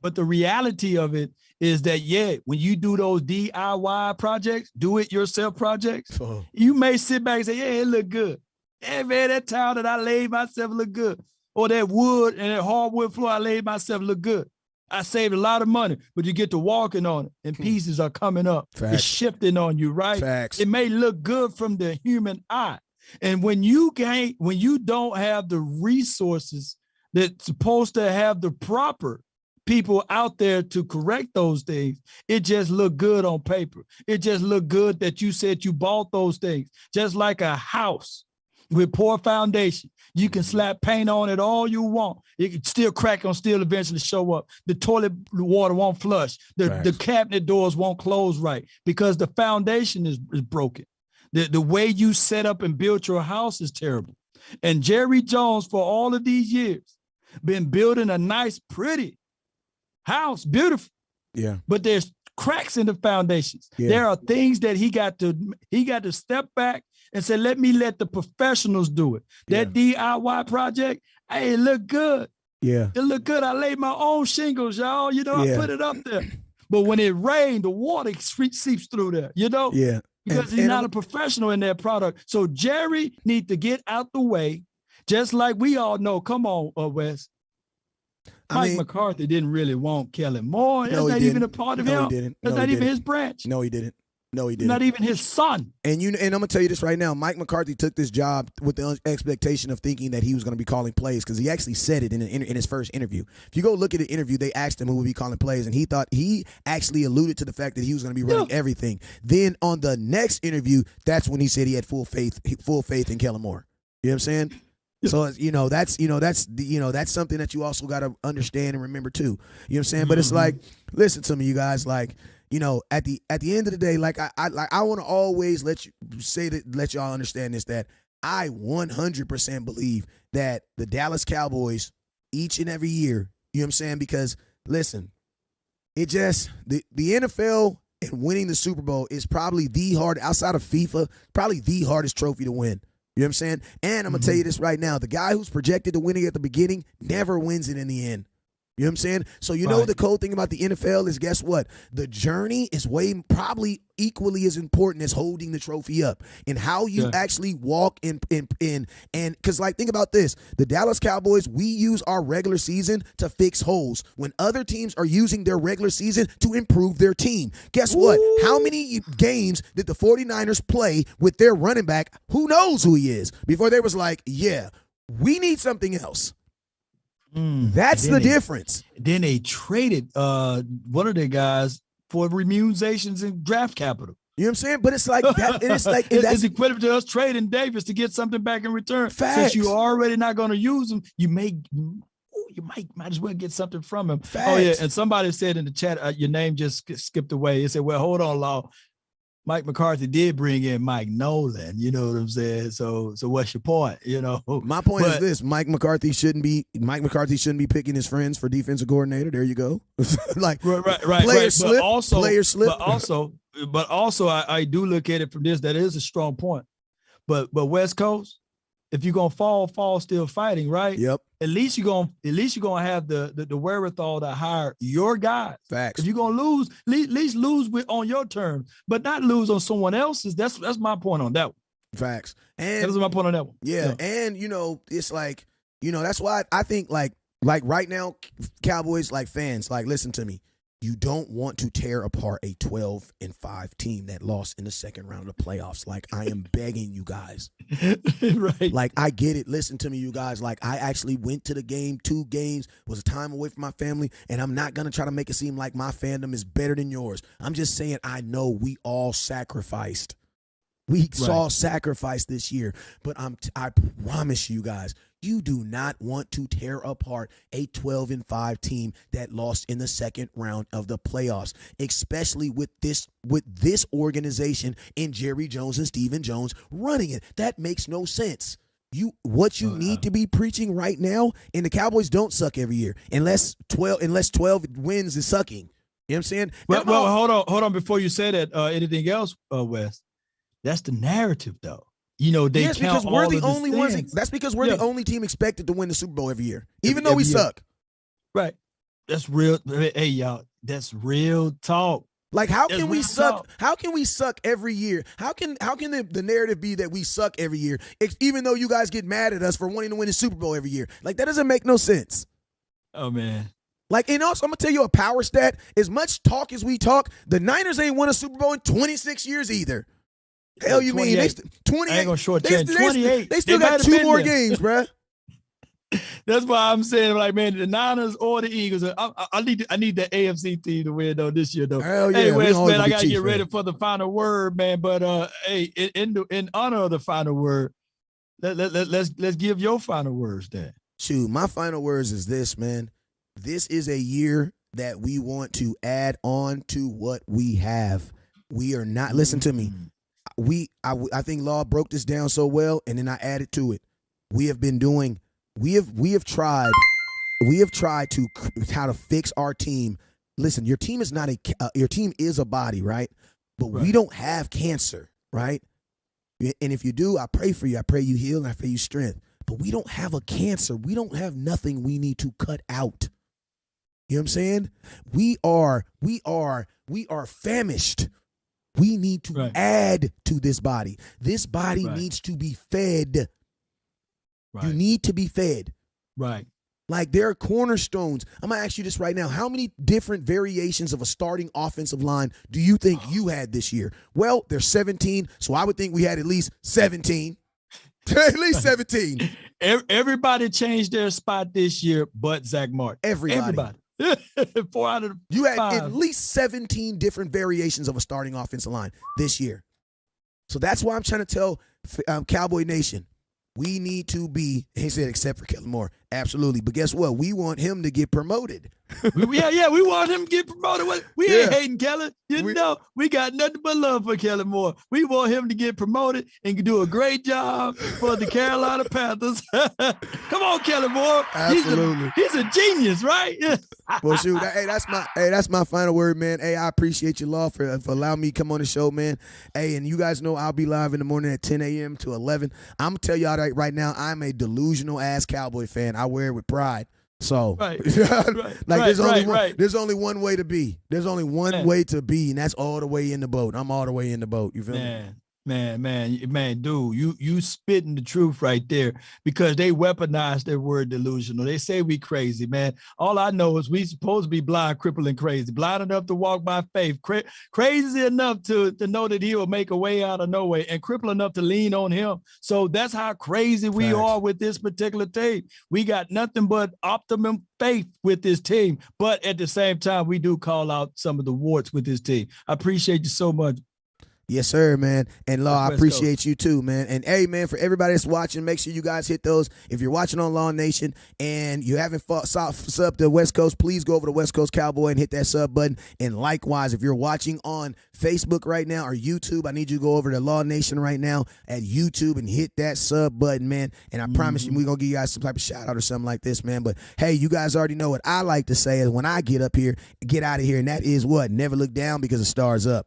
But the reality of it is that, when you do those DIY projects, do-it-yourself projects, you may sit back and say, yeah, it look good. Yeah, man, that tile that I laid myself look good. Or that wood and that hardwood floor I laid myself look good. I saved a lot of money, but you get to walking on it and pieces are coming up. Facts. It's shifting on you, right? Facts. It may look good from the human eye. And when you don't have the resources that's supposed to have the proper people out there to correct those things, it just look good on paper. It just look good that you said you bought those things. Just like a house with poor foundation. You can slap paint on it all you want. It can still crack and still eventually show up. The toilet water won't flush. The cabinet doors won't close right because the foundation is broken. The way you set up and built your house is terrible. And Jerry Jones, for all of these years, been building a nice, pretty house, beautiful. Yeah. But there's cracks in the foundations. Yeah. There are things that he got to step back and say, let the professionals do it. That DIY project, hey, it look good. Yeah. It look good. I laid my own shingles, y'all. I put it up there. But when it rained, the water seeps through there, Yeah. Because he's not a professional in that product. So Jerry needs to get out the way, just like we all know. Come on, Wes. Mike McCarthy didn't really want Kellen Moore. That's not even a part of him. He didn't. That's not even his branch. No, he didn't. No, he didn't. Not even his son. And I'm gonna tell you this right now. Mike McCarthy took this job with the expectation of thinking that he was gonna be calling plays, because he actually said it in his first interview. If you go look at the interview, they asked him who would be calling plays, and he actually alluded to the fact that he was gonna be running everything. Then on the next interview, that's when he said he had full faith in Kellen Moore. You know what I'm saying? So that's something that you also got to understand and remember too. You know what I'm saying? But it's like, listen to me, you guys. Like, at the end of the day, like I want to always let y'all understand this, that I 100% believe that the Dallas Cowboys each and every year, you know what I'm saying? Because listen, it just the NFL and winning the Super Bowl is probably outside of FIFA, probably the hardest trophy to win. You know what I'm saying? And I'm going to tell you this right now. The guy who's projected to win it at the beginning never wins it in the end. You know what I'm saying? So know the cool thing about the NFL is, guess what? The journey is probably equally as important as holding the trophy up, and how you actually walk in because, like, think about this. The Dallas Cowboys, we use our regular season to fix holes when other teams are using their regular season to improve their team. Guess what? How many games did the 49ers play with their running back, who knows who he is, before they was like, yeah, we need something else? That's the difference. Then they traded one of their guys for remunerations and draft capital. You know what I'm saying? But it's like that. It's like it's equivalent to us trading Davis to get something back in return. Facts. Since you're already not going to use him, you might as well get something from him. Facts. Oh yeah, and somebody said in the chat, your name just skipped away. He said, "Well, hold on, Law. Mike McCarthy did bring in Mike Nolan, you know what I'm saying? So what's your point? My point is this: Mike McCarthy shouldn't be picking his friends for defensive coordinator. There you go. Like right. Player slip. But also, I do look at it from this. That is a strong point. But West Coast, if you're gonna fall still fighting, right? Yep. At least you're gonna have the wherewithal to hire your guys. Facts. If you're gonna lose, at least lose on your terms, but not lose on someone else's. That's my point on that one. Facts. And that's my point on that one. Yeah. And it's like, that's why I think like right now, Cowboys, like, fans, like, listen to me. You don't want to tear apart a 12-5 team that lost in the second round of the playoffs. Like, I am begging you guys. Right. Like, I get it. Listen to me, you guys. Like, I actually went to the game, 2 games, was a time away from my family, and I'm not going to try to make it seem like my fandom is better than yours. I'm just saying, I know we all sacrificed. We saw sacrifice this year, but I promise you guys, you do not want to tear apart a 12-5 team that lost in the second round of the playoffs, especially with this organization and Jerry Jones and Stephen Jones running it. That makes no sense. What you need to be preaching right now, and the Cowboys don't suck every year unless 12 wins is sucking. You know what I'm saying? Well, hold on before you say that. Anything else, Wes? That's the narrative, though. They count because we're the only ones. That's because we're the only team expected to win the Super Bowl every year, even though we suck. Right. That's real. Hey, y'all, that's real talk. Like, how can we suck? How can we suck every year? How can the narrative be that we suck every year, even though you guys get mad at us for wanting to win the Super Bowl every year? Like, that doesn't make no sense. Oh, man. Like, and also, I'm going to tell you a power stat. As much talk as we talk, the Niners ain't won a Super Bowl in 26 years either. Hell, you mean? 28. I ain't gonna shortchange 28. They still got 2 more games, bruh. That's why I'm saying, like, man, the Niners or the Eagles. I need the AFC team to win though this year though. Hell yeah, hey, Wes, man, I gotta get ready for the final word, man. But hey, in honor of the final word, let's give your final words then. Shoot, my final words is this, man. This is a year that we want to add on to what we have. We are not. Listen to me. I think Law broke this down so well, and then I added to it. We have tried to how to fix our team. Listen, your team is not your team is a body, right? But we don't have cancer, right? And if you do, I pray for you. I pray you heal, and I pray you strength. But we don't have a cancer. We don't have nothing we need to cut out. You know what I'm saying? We are famished. We need to add to this body. This body needs to be fed. Right. You need to be fed. Right. Like, they're cornerstones. I'm going to ask you this right now. How many different variations of a starting offensive line do you think you had this year? Well, there's 17, so I would think we had at least 17. At least 17. Everybody changed their spot this year but Zach Martin. Everybody. 4 out of the You had 5. at least 17 different variations of a starting offensive line this year. So that's why I'm trying to tell Cowboy Nation, we need to be, he said, except for Kellen Moore. Absolutely. But guess what? We want him to get promoted. We want him to get promoted. We ain't hating Kellen. We got nothing but love for Kellen Moore. We want him to get promoted and do a great job for the Carolina Panthers. Come on, Kellen Moore. Absolutely. He's a genius, right? Well, shoot. That's my final word, man. Hey, I appreciate you, Law, for allowing me to come on the show, man. Hey, and you guys know I'll be live in the morning at 10 a.m. to 11. I'm going to tell y'all right now, I'm a delusional-ass Cowboy fan. I wear it with pride. So, there's only one way to be. There's only one way to be, and that's all the way in the boat. I'm all the way in the boat. You feel me? Man, dude, you spitting the truth right there, because they weaponize their word delusional. They say we crazy, man. All I know is we supposed to be blind, crippled, and crazy. Blind enough to walk by faith, crazy enough to know that he will make a way out of no way, and crippled enough to lean on him. So that's how crazy we are with this particular team. We got nothing but optimum faith with this team, but at the same time, we do call out some of the warts with this team. I appreciate you so much. Yes, sir, man. And Law, I appreciate you too, man. And hey, man, for everybody that's watching, make sure you guys hit those. If you're watching on Law Nation and you haven't subbed to West Coast, please go over to West Coast Cowboy and hit that sub button. And likewise, if you're watching on Facebook right now or YouTube, I need you to go over to Law Nation right now at YouTube and hit that sub button, man. And I promise you, we're going to give you guys some type of shout out or something like this, man. But hey, you guys already know what I like to say is when I get up here, get out of here. And that is what? Never look down because the star's up.